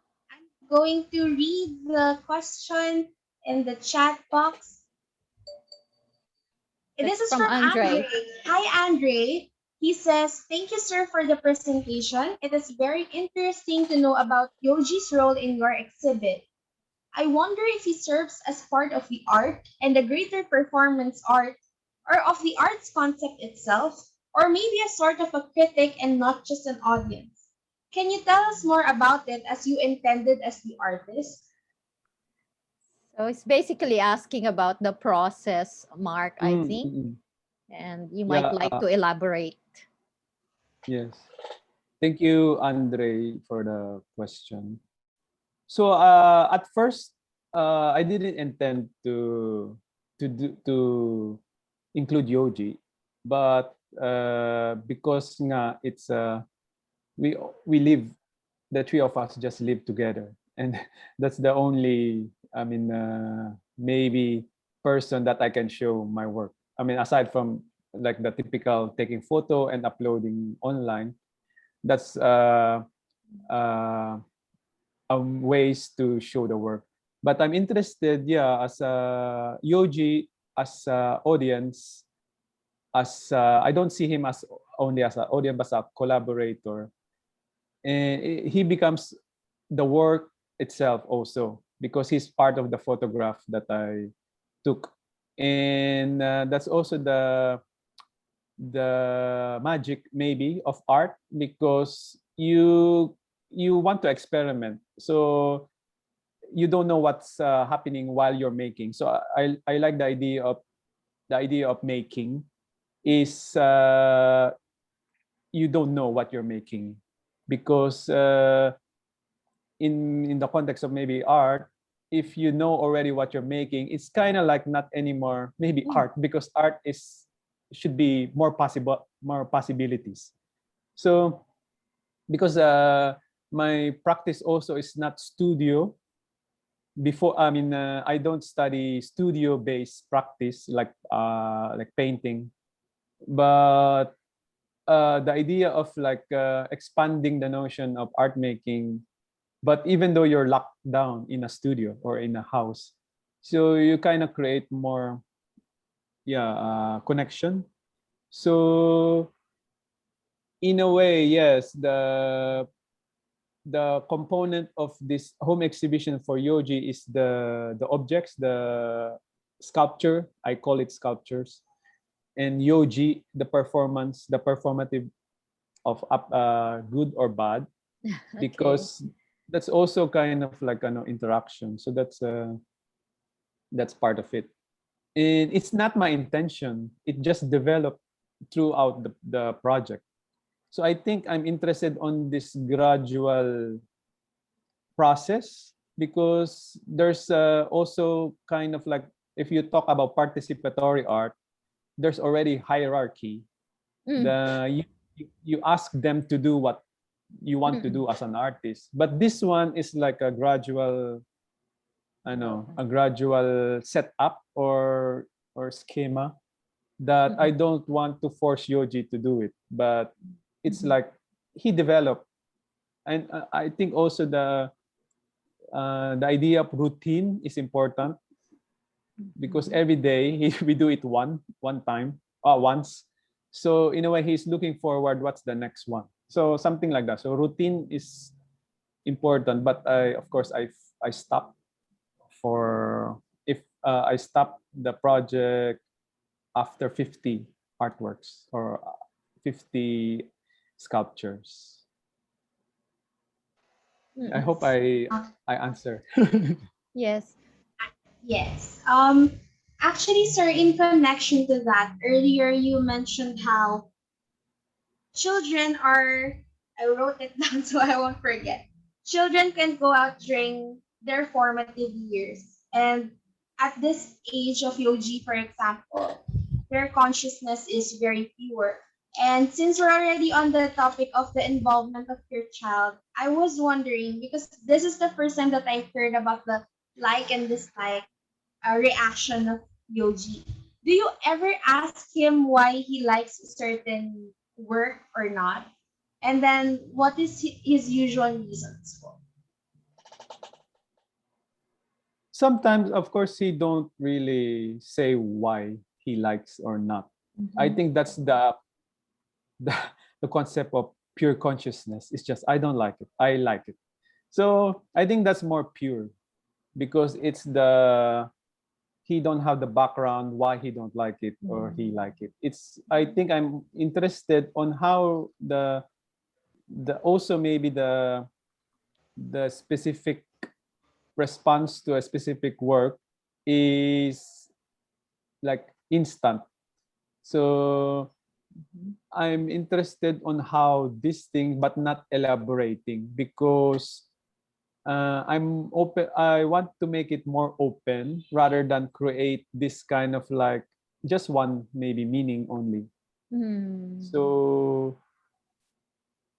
going to read the question in the chat box. This is from from Andre. Andre. Hi, Andre. He says, thank you, sir, for the presentation. It is very interesting to know about Yoji's role in your exhibit. I wonder if he serves as part of the art and the greater performance art, or of the arts concept itself, or maybe a sort of a critic and not just an audience. Can you tell us more about it as you intended as the artist? So it's basically asking about the process, Mark, I Mm, think. mm, mm. And you might Yeah, like to elaborate. Yes. Thank you, Andre, for the question. So at first, I didn't intend to include Yoji, but because nga it's we live, the three of us just live together, and that's the only, I mean, maybe person that I can show my work. I mean, aside from like the typical taking photo and uploading online, that's uh, ways to show the work. But I'm interested, yeah, as a Yoji, as a audience, as I don't see him as only as an audience, but as a collaborator, and he becomes the work itself also because he's part of the photograph that I took, and that's also the magic maybe of art, because you want to experiment, so you don't know what's happening while you're making. So I like the idea of making is you don't know what you're making, because in the context of maybe art, if you know already what you're making, it's kind of like not anymore maybe art, because art is should be more possible, more possibilities. So because my practice also is not studio. Before, I mean, I don't study studio based practice like painting, but the idea of like expanding the notion of art making, but even though you're locked down in a studio or in a house, so you kind of create more, yeah, connection. So in a way, yes, the component of this home exhibition for Yoji is the objects, the sculpture. I call it sculptures, and Yoji, the performance, the performative of good or bad, Okay. because that's also kind of like an interaction. So that's part of it. And it's not my intention. It just developed throughout the project. So I think I'm interested on this gradual process, because there's also kind of like, if you talk about participatory art, there's already hierarchy. Mm. You ask them to do what you want to do as an artist, but this one is like a gradual, I know, a gradual setup or schema that I don't want to force Yoji to do it, but it's like he developed. And I think also the idea of routine is important, because every day we do it one time once. So in a way, he's looking forward what's the next one. So something like that. So routine is important, but of course I stop for, if I stop the project after 50 artworks or 50 sculptures. I hope I answer. Yes. Yes. Actually, sir, in connection to that, earlier you mentioned how children are, I wrote it down so I won't forget. Children can go out during their formative years. And at this age of Yoji, for example, their consciousness is very pure. And since we're already on the topic of the involvement of your child, I was wondering, because this is the first time that I heard about the like and dislike reaction of Yoji. Do you ever ask him why he likes certain work or not? And then what is his usual reasons for? Sometimes, of course, he don't really say why he likes or not. I think that's the, the concept of pure consciousness. It's just, I don't like it, I like it. So I think that's more pure, because it's he don't have the background why he don't like it or he like it. It's, I think I'm interested on how the also maybe the specific response to a specific work is like instant. So I'm interested on how this thing, but not elaborating, because I'm open. I want to make it more open rather than create this kind of like just one maybe meaning only. So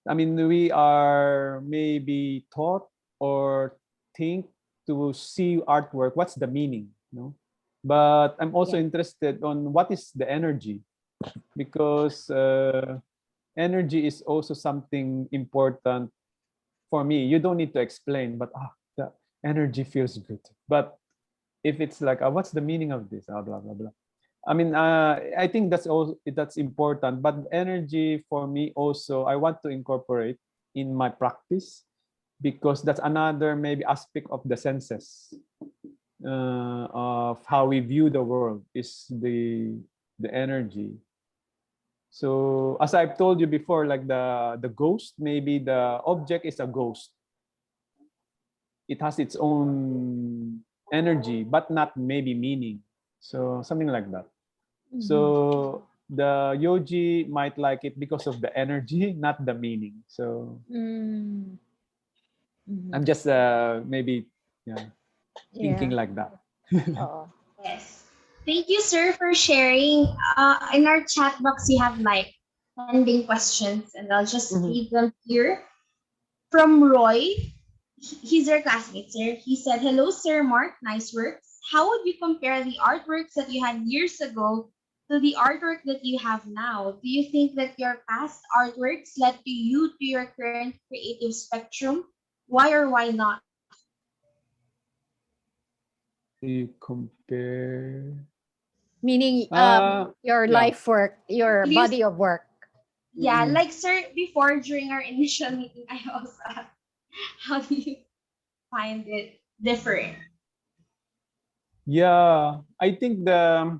I mean, we are maybe taught or think to see artwork, what's the meaning, no? But I'm also interested on what is the energy, because energy is also something important for me. You don't need to explain, but the energy feels good. But if it's like, what's the meaning of this? Blah blah blah. I mean, I think that's important. But energy for me also, I want to incorporate in my practice, because that's another maybe aspect of the senses, of how we view the world is the energy. So as I've told you before, like the ghost, maybe the object is a ghost. It has its own energy, but not maybe meaning. So something like that. So the yogi might like it because of the energy, not the meaning. So Mm. Mhm. I'm just maybe thinking Yeah. like that. Oo. Yes. Thank you, sir, for sharing. In our chat box, we have like pending questions, and I'll just read them here. From Roy, he's our classmate, sir. He said, "Hello, Sir Mark. Nice works. How would you compare the artworks that you had years ago to the artwork that you have now? Do you think that your past artworks led to you to your current creative spectrum? Why or why not?" Do you compare? Meaning your Yeah. life work, your Did you body of work. Yeah, like sir, before during our initial meeting, I also asked, how do you find it different? Yeah, I think I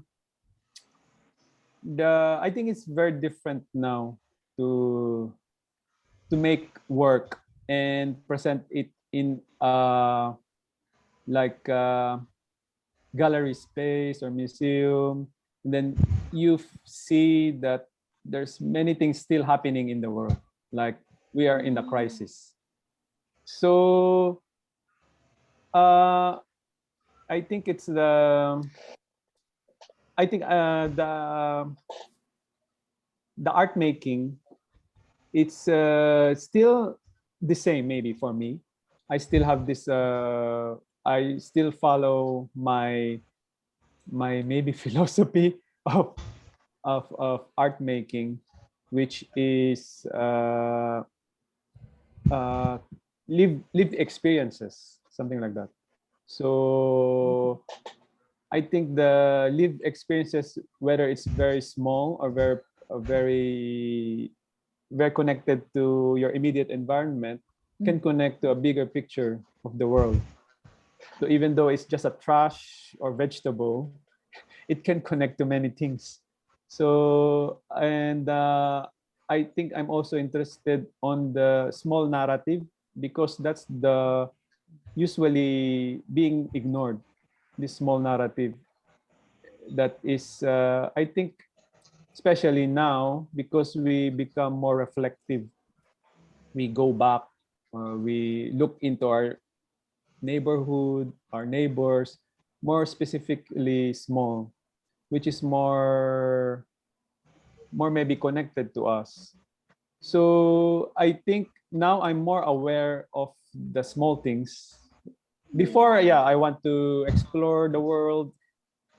think it's very different now to make work and present it in like gallery space or museum, and then you see that there's many things still happening in the world, like we are in the crisis. So I think it's I think the art making, it's still the same maybe for me. I still have this I still follow my maybe philosophy of art making, which is uh, live experiences, something like that. So I think the lived experiences, whether it's very small or very very connected to your immediate environment, can connect to a bigger picture of the world. So even though it's just a trash or vegetable, it can connect to many things. So and I think I'm also interested on the small narrative, because that's the usually being ignored. This small narrative that is I think especially now, because we become more reflective, we go back, we look into our neighborhood, our neighbors, more specifically small, which is more maybe connected to us. So I think now I'm more aware of the small things. Before, yeah, I want to explore the world.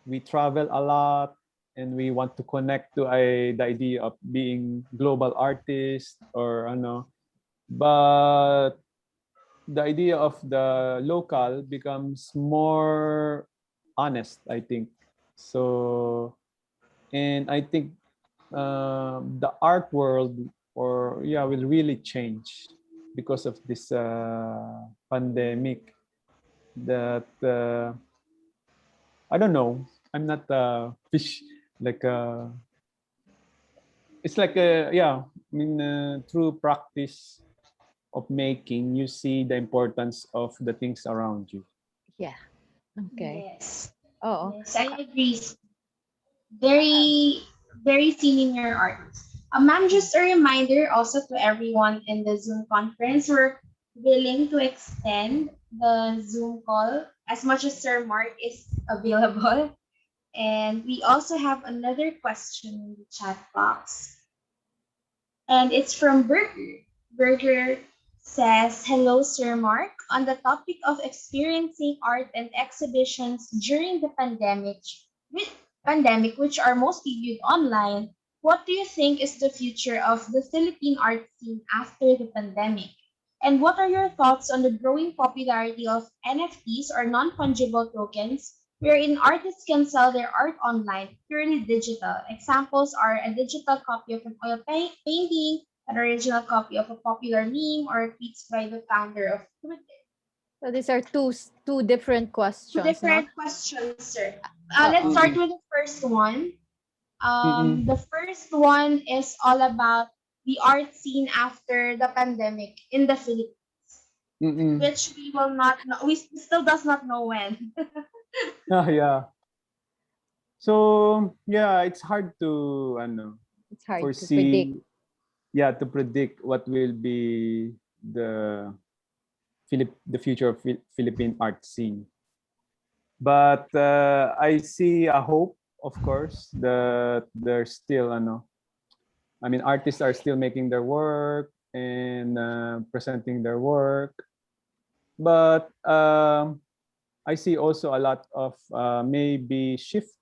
We travel a lot, and we want to connect to the idea of being global artists or ano. But the idea of the local becomes more honest, I think. So, and I think the art world, or yeah, will really change because of this pandemic. That I don't know. I'm not a fish, like it's like a, yeah. I mean, through practice of making, you see the importance of the things around you. Yeah. Okay. Yes. Oh. Yes, I agree. Very, very seen in your art. Ma'am, just a reminder also to everyone in the Zoom conference, we're willing to extend the Zoom call as much as Sir Mark is available. And we also have another question in the chat box. And it's from Burger. Burger says, "Hello, Sir Mark. On the topic of experiencing art and exhibitions during the pandemic, which are mostly viewed online, what do you think is the future of the Philippine art scene after the pandemic? And what are your thoughts on the growing popularity of NFTs or non-fungible tokens, wherein artists can sell their art online, purely digital? Examples are a digital copy of an oil painting, an original copy of a popular meme, or tweets by the founder of Twitter." So these are two different Two questions, no? different questions, sir. Let's Oo. start with the first one. Mm-mm. The first one is all about the art scene after the pandemic in the Philippines, Mm-mm. which we will not know. We still does not know when. Yeah. So yeah, it's hard to It's hard to predict. foresee, yeah, to predict what will be the the future of Philippine art scene. But I see a hope, of course, that there's still I mean, artists are still making their work and presenting their work. But I see also a lot of maybe shift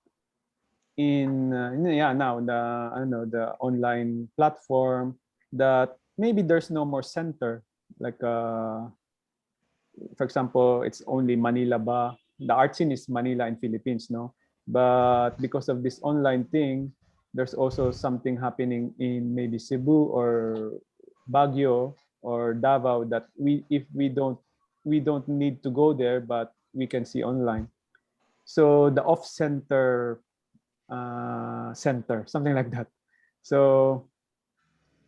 in yeah, now the the online platform, that maybe there's no more center, like for example, it's only Manila ba, the art scene is Manila in Philippines, no? But because of this online thing, there's also something happening in maybe Cebu or Baguio or Davao, that we, if we don't need to go there, but we can see online. So the off center center, something like that. So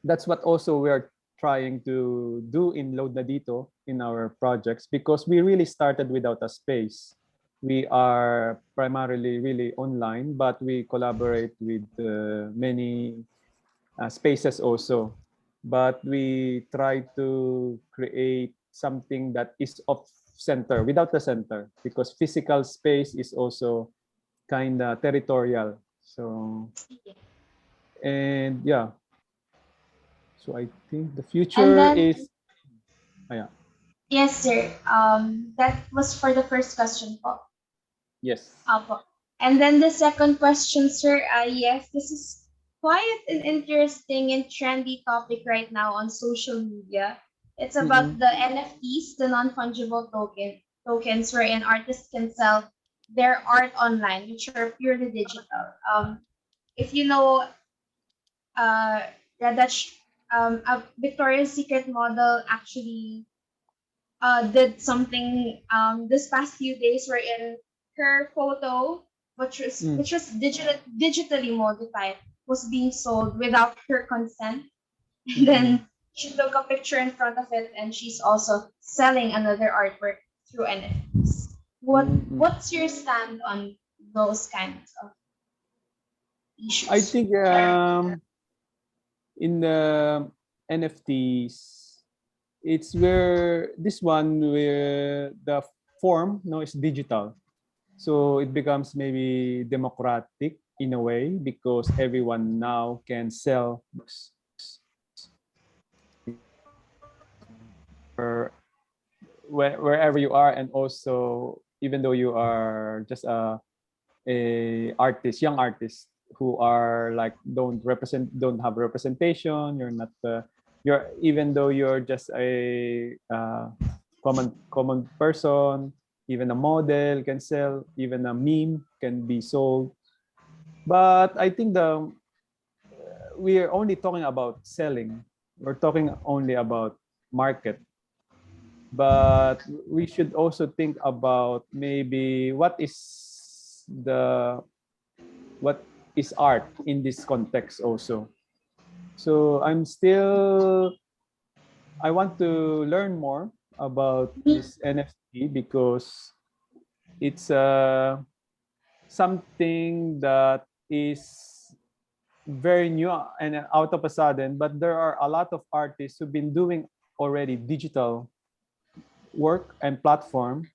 that's what also we're trying to do in Load Na Dito in our projects, because we really started without a space. We are primarily really online, but we collaborate with many spaces also. But we try to create something that is off center, without the center, because physical space is also kind of territorial. So, and yeah, so I think the And future then, is, yeah, yes, sir. That was for the first question po. yes. Apo. And then the second question, sir. Yes, this is quite an interesting and trendy topic right now on social media. It's about Mm-mm. the NFTs, the non-fungible tokens, wherein artists can sell their art online, which are purely digital. If you know, uh, that a Victoria's Secret model actually did something this past few days, wherein her photo, Mm. which was digitally modified, was being sold without her consent. And Mm-mm. then she took a picture in front of it, and she's also selling another artwork through NFTs. Mm-mm. What's your stand on those kinds of I issues? think in the NFTs, it's where this one where the form no is digital. So it becomes maybe democratic in a way, because everyone now can sell books or wherever you are, and also even though you are just a artist, young artist who are like don't have representation, you're not you're, even though you're just a common person, even a model can sell, even a meme can be sold. But I think the we are only talking about selling, we're talking only about market. But we should also think about maybe the what is art in this context also. So I want to learn more about this NFT, because it's something that is very new and out of a sudden, but there are a lot of artists who've been doing already digital work and platform,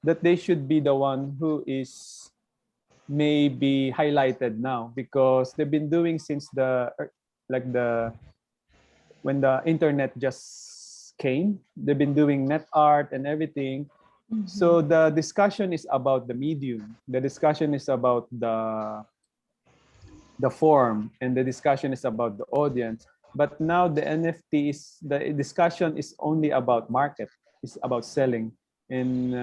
that they should be the one who is maybe highlighted now, because they've been doing since like the when the internet just came. They've been doing net art and everything. Mhm. So the discussion is about the medium, the discussion is about the form, and the discussion is about the audience. But now the NFT is, the discussion is only about market, it's about selling. And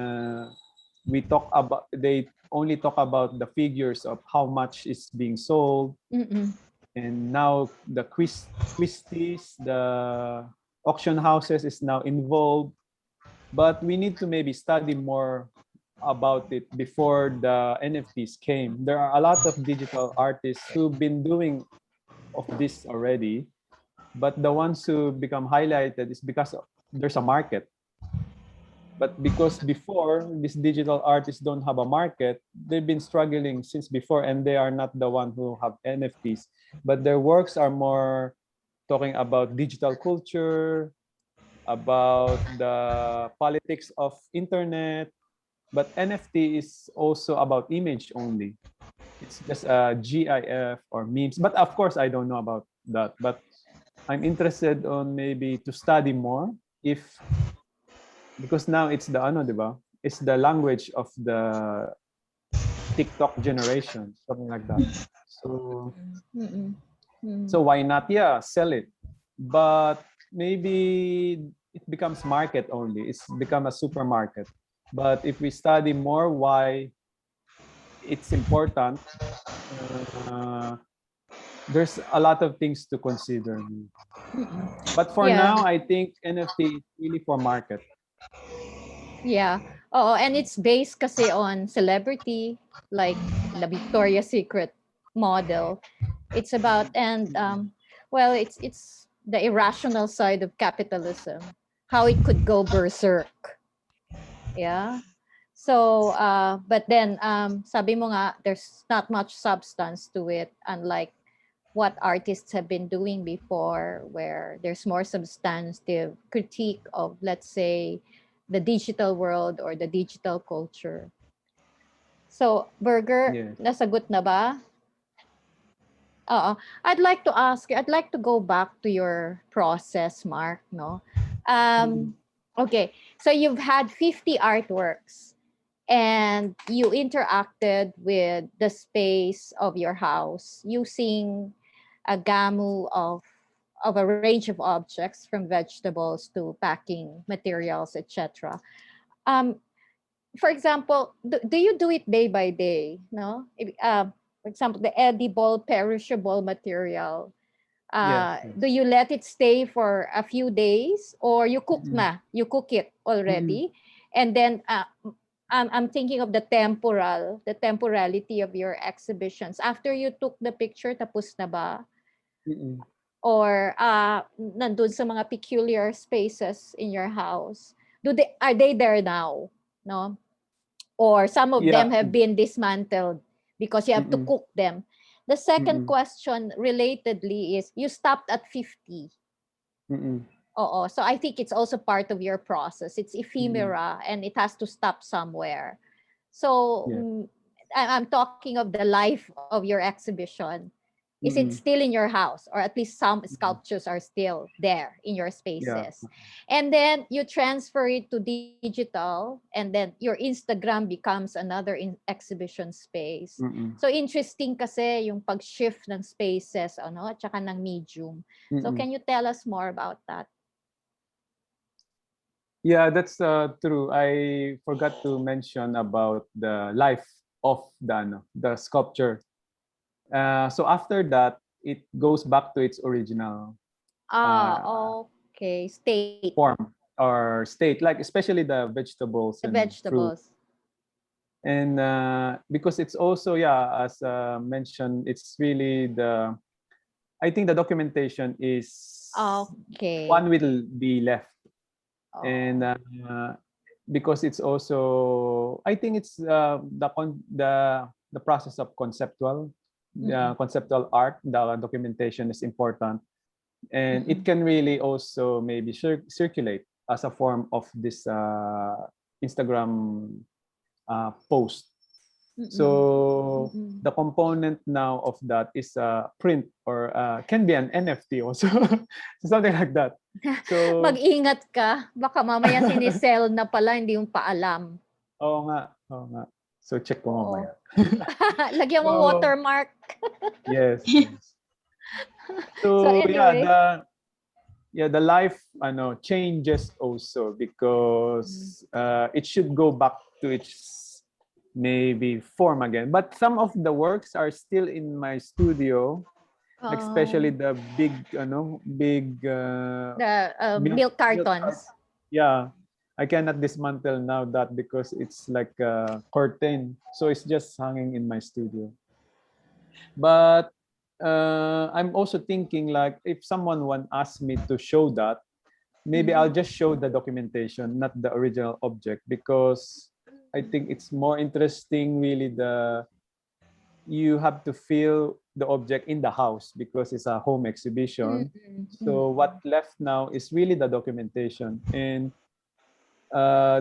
we talk about, they only talk about the figures of how much is being sold. Mm-mm. And now the Christie's, the auction houses is now involved. But we need to maybe study more about it before the NFTs came. There are a lot of digital artists who've been doing of this already, but the ones who become highlighted is because there's a market. But because before these digital artists don't have a market, they've been struggling since before, and they are not the one who have NFTs. But their works are more talking about digital culture, about the politics of internet. But NFT is also about image only. It's just a GIF or memes. But of course, I don't know about that. But I'm interested on maybe to study more if because now it's the ano, 'di ba? It's the language of the TikTok generation, something like that. So Mm-mm. Mm. so why not? Yeah, sell it. But maybe it becomes market only. It's become a supermarket. But if we study more why it's important, uh, there's a lot of things to consider. Mm-mm. But for Yeah. now, I think NFT is really for market. Yeah. Oh, and it's based kasi on celebrity, like the Victoria's Secret model. It's about and well, it's the irrational side of capitalism, how it could go berserk. Yeah. So, but then sabi mo nga, there's not much substance to it, unlike what artists have been doing before, where there's more substantive critique of, let's say, the digital world or the digital culture. So, Burger, Yes. nasagot na ba? Oo. I'd like to go back to your process, Mark, no? Okay, so you've had 50 artworks and you interacted with the space of your house using a gamut of a range of objects from vegetables to packing materials, etc. Um, for example, do you do it day by day? No, for example, the edible, perishable material. Yes. Do you let it stay for a few days, or you cook Mm-mm. na? You cook it Mm-mm. already, and then I'm thinking of the temporality of your exhibitions. After you took the picture, tapos na ba? Mm-mm. Or nandun sa mga peculiar spaces in your house? Are they there now? No? Or some of them Yeah. have been dismantled because you have to Mm-mm. cook them. The second Mm-mm. question relatedly is you stopped at 50. Mm-mm. Oo. So I think it's also part of your process. It's Mm-mm. ephemera and it has to stop somewhere. So Yeah. I'm talking of the life of your exhibition. Is it Mm-mm. still in your house, or at least some Mm-mm. sculptures are still there in your Yeah. spaces? And then you transfer it to digital, and then your Instagram becomes another exhibition space. Mm-mm. So interesting kasi yung pag-shift ng spaces, ano, at saka ng medium. So Mm-mm. can you tell us more about that? Yeah, that's true. I forgot to mention about the life of the sculpture. So after that, it goes back to its original Okay. State, form or state, like especially the vegetables the and fruit. vegetables. And because it's also, yeah, as mentioned, it's really I think the documentation is Okay. one will be left. And Oh. because it's also, I think it's the process of conceptual art. The documentation is important, and it can really also maybe circulate as a form of this Instagram post. So the component now of that is a print or can be an NFT also, something like that. So Mag-ingat ka. Baka mamaya sinisell na pala, hindi yung paalam. oo nga, oo nga. So check ko Oo. mamaya. Lagyan mo So, watermark. yes. So So anyway. the life changes also because it should go back to its maybe form again. But some of the works are still in my studio, especially the big The milk cartons. Yeah. I cannot dismantle now that because it's like a curtain. So it's just hanging in my studio. But I'm also thinking like if someone asks me to show that, maybe I'll just show the documentation, not the original object, because I think it's more interesting really you have to feel the object in the house because it's a home exhibition. So what left now is really the documentation, and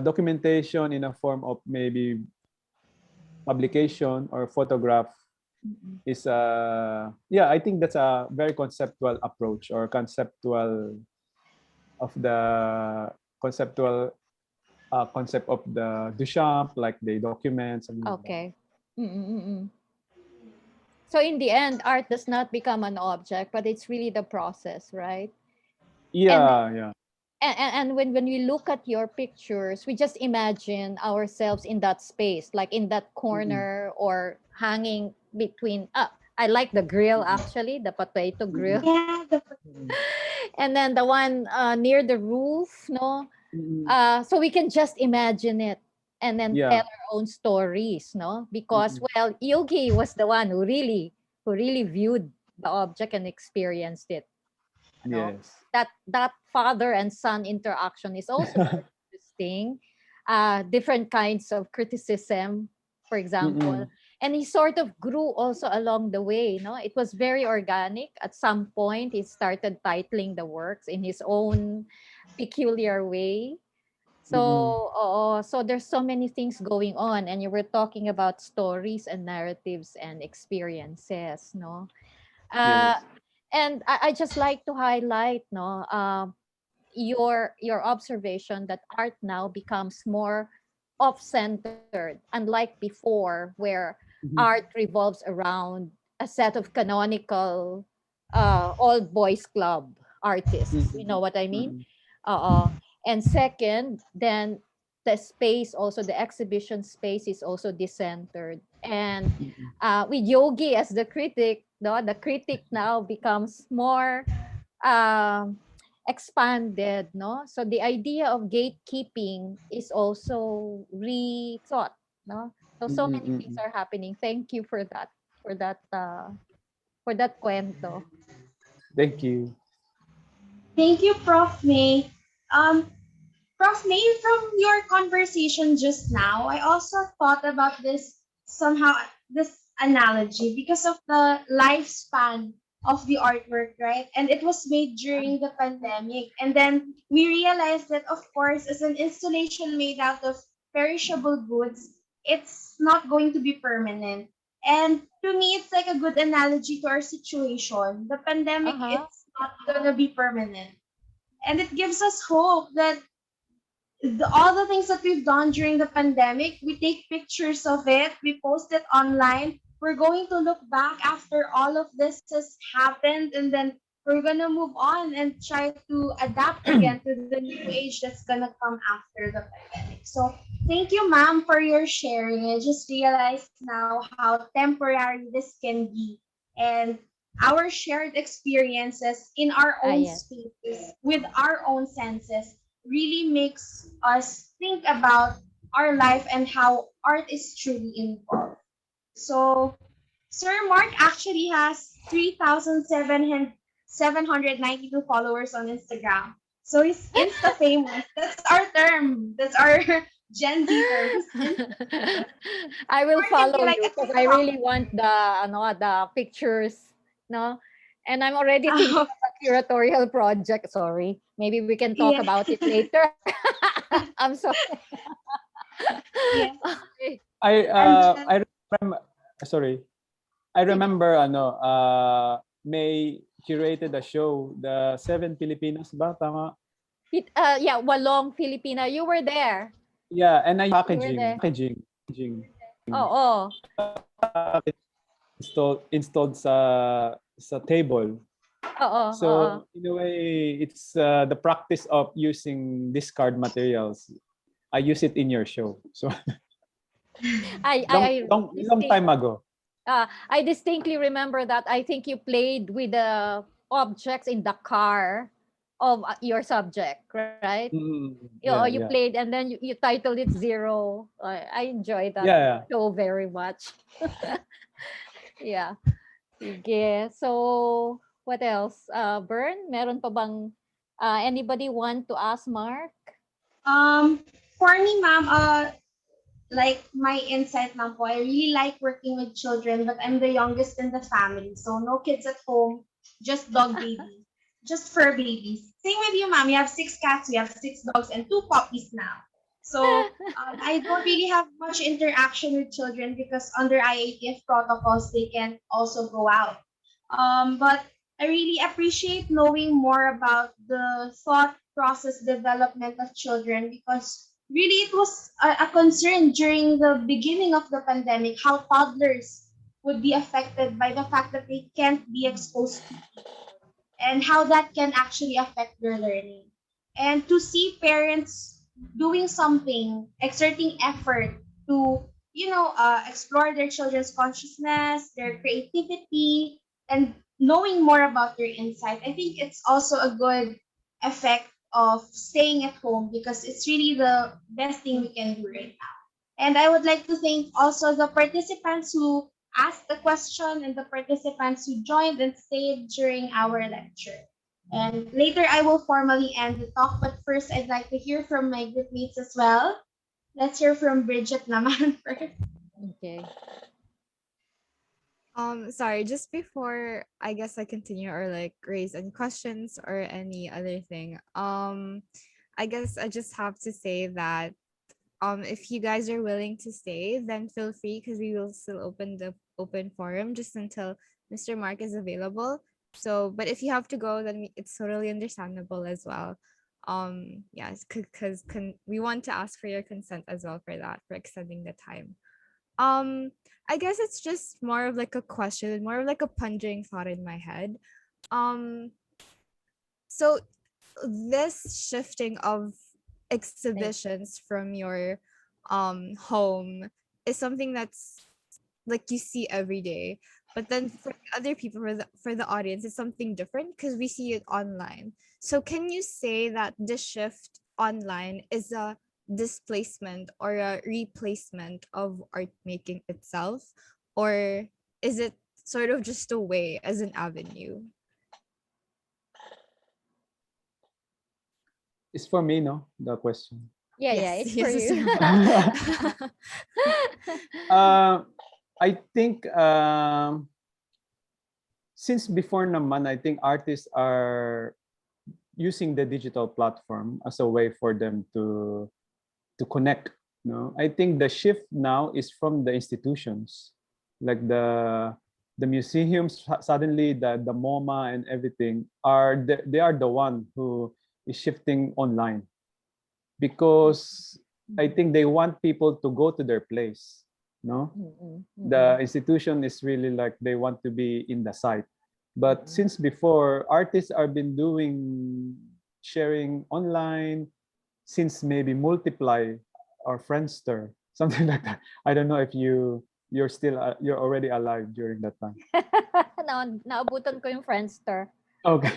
documentation in a form of maybe publication or photograph is yeah, I think that's a very conceptual approach or conceptual of the conceptual concept of the Duchamp, like they document something like that. Okay. Mm-mm-mm. So in the end, art does not become an object, but it's really the process, right? Yeah, yeah. And when we look at your pictures, we just imagine ourselves in that space, like in that corner or hanging between. I like the grill actually, the potato grill, Yeah, and then the one near the roof, no. So we can just imagine it and then Yeah. tell our own stories, no? Because well, Yogi was the one who really viewed the object and experienced it. No, Yes. that father and son interaction is also very interesting. Different kinds of criticism, for example, and he sort of grew also along the way. No, it was very organic. At some point, he started titling the works in his own peculiar way. So, so there's so many things going on, and you were talking about stories and narratives and experiences, no? Uh, Yes. and I just like to highlight, no, your observation that art now becomes more off-centered, unlike before, where art revolves around a set of canonical old boys club artists. You know what I mean? Uh, and second, then the space, also the exhibition space, is also decentered. And with Yogi as the critic, no, the critic now becomes more um, expanded, no. So the idea of gatekeeping is also rethought, no. So many things are happening. Thank you for that, for that, for that cuento. Thank you. thank you, Prof. May. Prof. May, from your conversation just now, I also thought about this somehow, this analogy, because of the lifespan of the artwork, right? And it was made during the pandemic. And then we realized that, of course, as an installation made out of perishable goods, it's not going to be permanent. And to me, it's like a good analogy to our situation. The pandemic, it's not going to be permanent. And it gives us hope that all the things that we've done during the pandemic, we take pictures of it, we post it online. We're going to look back after all of this has happened, and then we're gonna move on and try to adapt again to the new age that's gonna come after the pandemic. So thank you, ma'am, for your sharing. I just realized now how temporary this can be. And our shared experiences in our own Yes. spaces with our own senses really makes us think about our life and how art is truly involved. So, Sir Mark actually has 3,792 followers on Instagram. So he's Insta famous. That's our term. That's our Gen Z term. He's Insta. I will Or it can be follow like you a because I TikTok. really want the pictures, no. And I'm already thinking of a curatorial project. Sorry, maybe we can talk Yeah. about it later. I'm sorry. Yeah. Okay. And then, I remember, sorry. I remember May curated a show, the Seven Filipinas ba? Tama? Yeah, Walong Filipina. You were there. Yeah, and I You were there. packaging Oh. installed sa table. Oo. So in a way, it's the practice of using discard materials. I use it in your show. So long time ago. I distinctly remember that. I think you played with the objects in the car, of your subject, right? You, or Yeah, you yeah. played and then you titled it Zero. I enjoy that Yeah, yeah. show very much. Yeah. Sige. So, what else? Bern, meron pa bang anybody want to ask Mark? Um, for me, ma'am, like my insight lang po, I really like working with children, but I'm the youngest in the family. So no kids at home, just dog babies, just fur babies. Same with you, ma'am. You have six cats, we have six dogs, and two puppies now. So I don't really have much interaction with children because under IATF protocols, they can also go out. But I really appreciate knowing more about the thought process development of children because really it was a concern during the beginning of the pandemic how toddlers would be affected by the fact that they can't be exposed to and how that can actually affect their learning. And to see parents doing something, exerting effort to, explore their children's consciousness, their creativity, and knowing more about their insight, I think it's also a good effect of staying at home because it's really the best thing we can do right now. And I would like to thank also the participants who asked the question and the participants who joined and stayed during our lecture. And later I will formally end the talk, but first I'd like to hear from my group mates as well. Let's hear from Bridget naman first. Okay. Sorry, just before I guess I continue or like raise any questions or any other thing. I guess I just have to say that if you guys are willing to stay, then feel free because we will still open the open forum just until Mr. Mark is available. So, but if you have to go, then it's totally understandable as well. Yes, because we want to ask for your consent as well for that, for extending the time. Um, I guess it's just more of like a question, more of like a pondering thought in my head. Um, so this shifting of exhibitions from your home is something that's like you see every day, but then for other people, for the audience, it's something different because we see it online. So can you say that this shift online is a displacement or a replacement of art making itself, or is it sort of just a way as an avenue? It's for me, no, the question. Yeah, yeah, Yes, it's for yes, Mr. you. Mark. I think since before naman, I think artists are using the digital platform as a way for them to connect. No, I think the shift now is from the institutions, like the museums. Suddenly, the MoMA and everything they are the one who is shifting online because I think they want people to go to their place. No, the institution is really like they want to be in the site. But since before, artists have been doing sharing online since maybe Multiply or Friendster, something like that. I don't know if you're already alive during that time. Naabutan ko yung Friendster. Okay.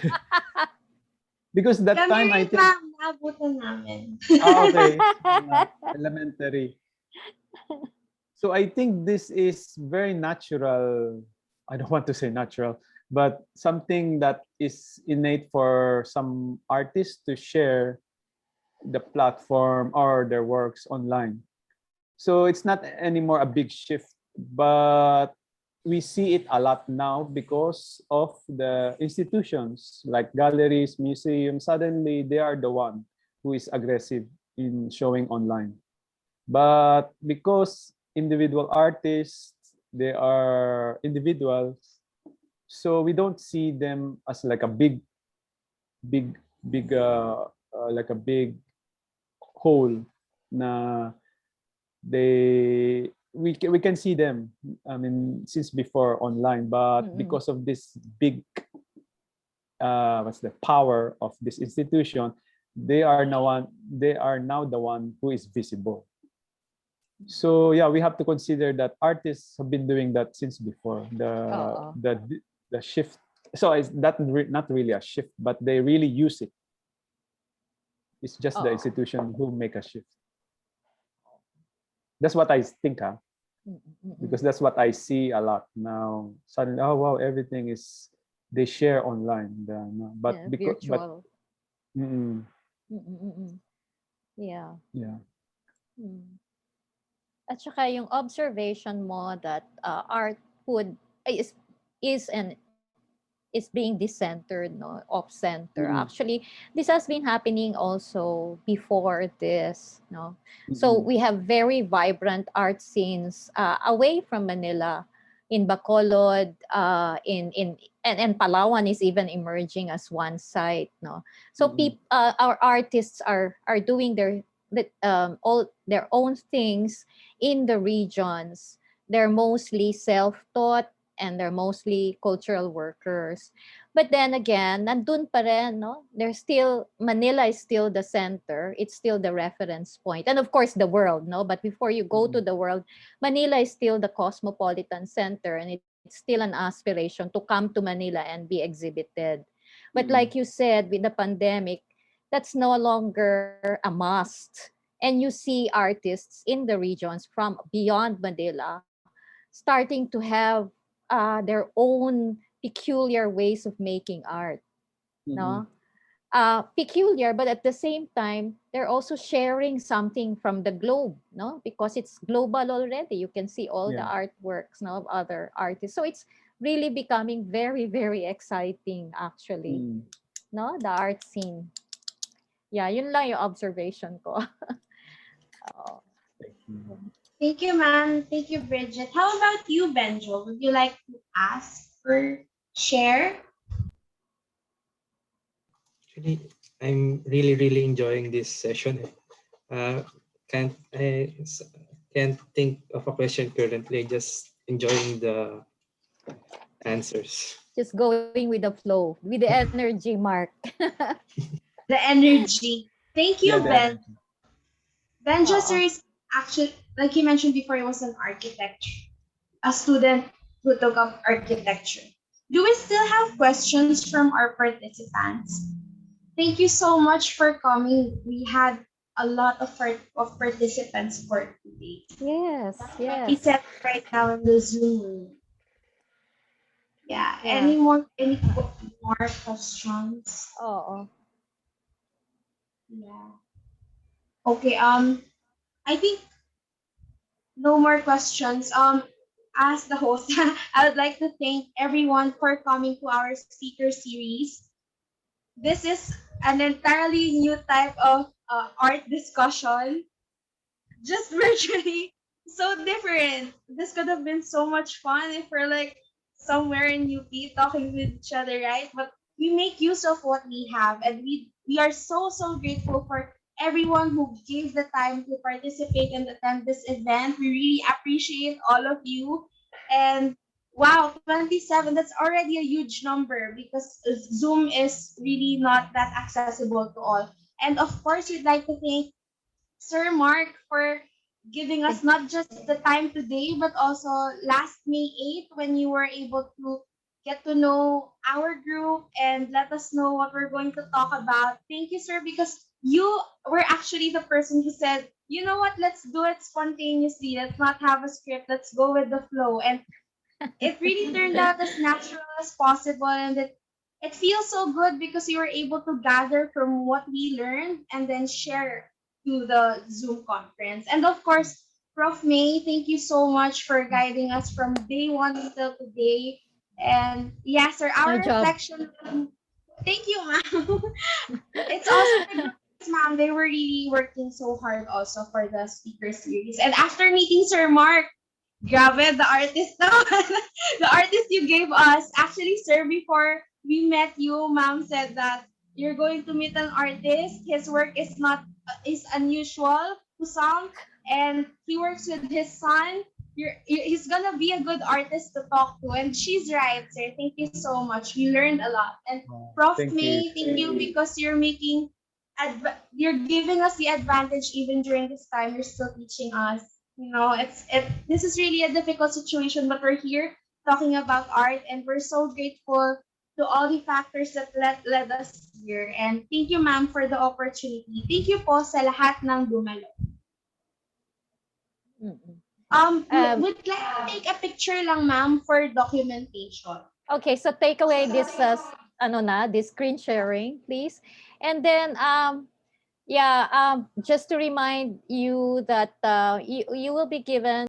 Because that Kami time I rin, think ma'am, naabutan namin. okay, elementary. So I think this is very natural. I don't want to say natural, but something that is innate for some artists to share the platform or their works online. So it's not anymore a big shift, but we see it a lot now because of the institutions like galleries, museums. Suddenly, they are the one who is aggressive in showing online. But because individual artists, they are individuals, so we don't see them as like a big, big, like a big whole na we can see them. I mean, since before online, but because of this big what's the power of this institution, they are now the one who is visible. So yeah, we have to consider that artists have been doing that since before the shift. So it's not really a shift, but they really use it It's just the Oo. institution who make a shift. That's what I think, huh? Because that's what I see a lot now. Suddenly, oh wow, everything is they share online. But Yeah, because virtual. mm, Yeah. yeah, Mm. At saka yung observation mo that art would is and is being decentered, no, off center. mm, Actually, this has been happening also before this, no. So mm, we have very vibrant art scenes away from Manila, in Bacolod, and Palawan is even emerging as one site, no. So mm, our artists are doing all their own things in the regions. They're mostly self-taught and they're mostly cultural workers. But then again, nandun pa rin, no? There's still, Manila is still the center. It's still the reference point. And of course, the world, no? But before you go to mm, the world, Manila is still the cosmopolitan center, and it's still an aspiration to come to Manila and be exhibited. But like mm, you said, with the pandemic, that's no longer a must. And you see artists in the regions from beyond Manila starting to have their own peculiar ways of making art, mm, no? Peculiar, but at the same time, they're also sharing something from the globe, no? Because it's global already. You can see all the yeah, artworks, no, of other artists. So it's really becoming very, very exciting, actually, mm. no? The art scene. Yeah, yun lang yung observation ko. Oo. Mm. Thank you, ma'am. Thank you, Bridget. How about you, Benjo? Would you like to ask or share? Actually, I'm really enjoying this session. Uh, can't I can't think of a question currently. Just enjoying the answers. Just going with the flow, with the energy, Mark. The energy. Thank Yeah, you, the Ben. energy. Benjo, Oo. sir, is actually, like you mentioned before, he was an architect, a student who took up architecture. Do we still have questions from our participants? Thank you so much for coming. We had a lot of participants for today. Yes, He yes. said right now in the Zoom room. Yeah. Yeah. More questions? Oo. Yeah. Okay. I think no more questions. As the host, I would like to thank everyone for coming to our speaker series. This is an entirely new type of art discussion, just virtually. So different. This could have been so much fun if we're like somewhere in UP talking with each other, right? But we make use of what we have, and we are so grateful for everyone who gave the time to participate and attend this event. We really appreciate all of you. And wow, 27, that's already a huge number because Zoom is really not that accessible to all. And of course, we'd like to thank Sir Mark for giving us not just the time today, but also last May 8th when you were able to get to know our group and let us know what we're going to talk about. Thank you, sir, because you were actually the person who said, you know what, let's do it spontaneously. Let's not have a script. Let's go with the flow. And it really turned out as natural as possible, and it feels so good because you were able to gather from what we learned and then share to the Zoom conference. And of course, Prof. May, thank you so much for guiding us from day one until today. And yes, sir, No our job. reflection. Thank you, ma'am. It's also the groups, ma'am. They were really working so hard also for the speaker series. And after meeting Sir Mark, grabe, the artist naman. The artist you gave us. Actually, sir, before we met you, ma'am said that you're going to meet an artist. His work is unusual to some, and he works with his son. He's gonna be a good artist to talk to, and she's right, sir. Thank you so much. We learned a lot, and Prof. Thank you. May, thank you because you're giving us the advantage even during this time. You're still teaching us. You know, this is really a difficult situation, but we're here talking about art, and we're so grateful to all the factors that led us here. And thank you, ma'am, for the opportunity. Thank you po sa lahat ng dumalo. Mm-mm. Would like to take a picture lang, ma'am, for documentation. Okay, so take away this this screen sharing, please. And then just to remind you that you will be given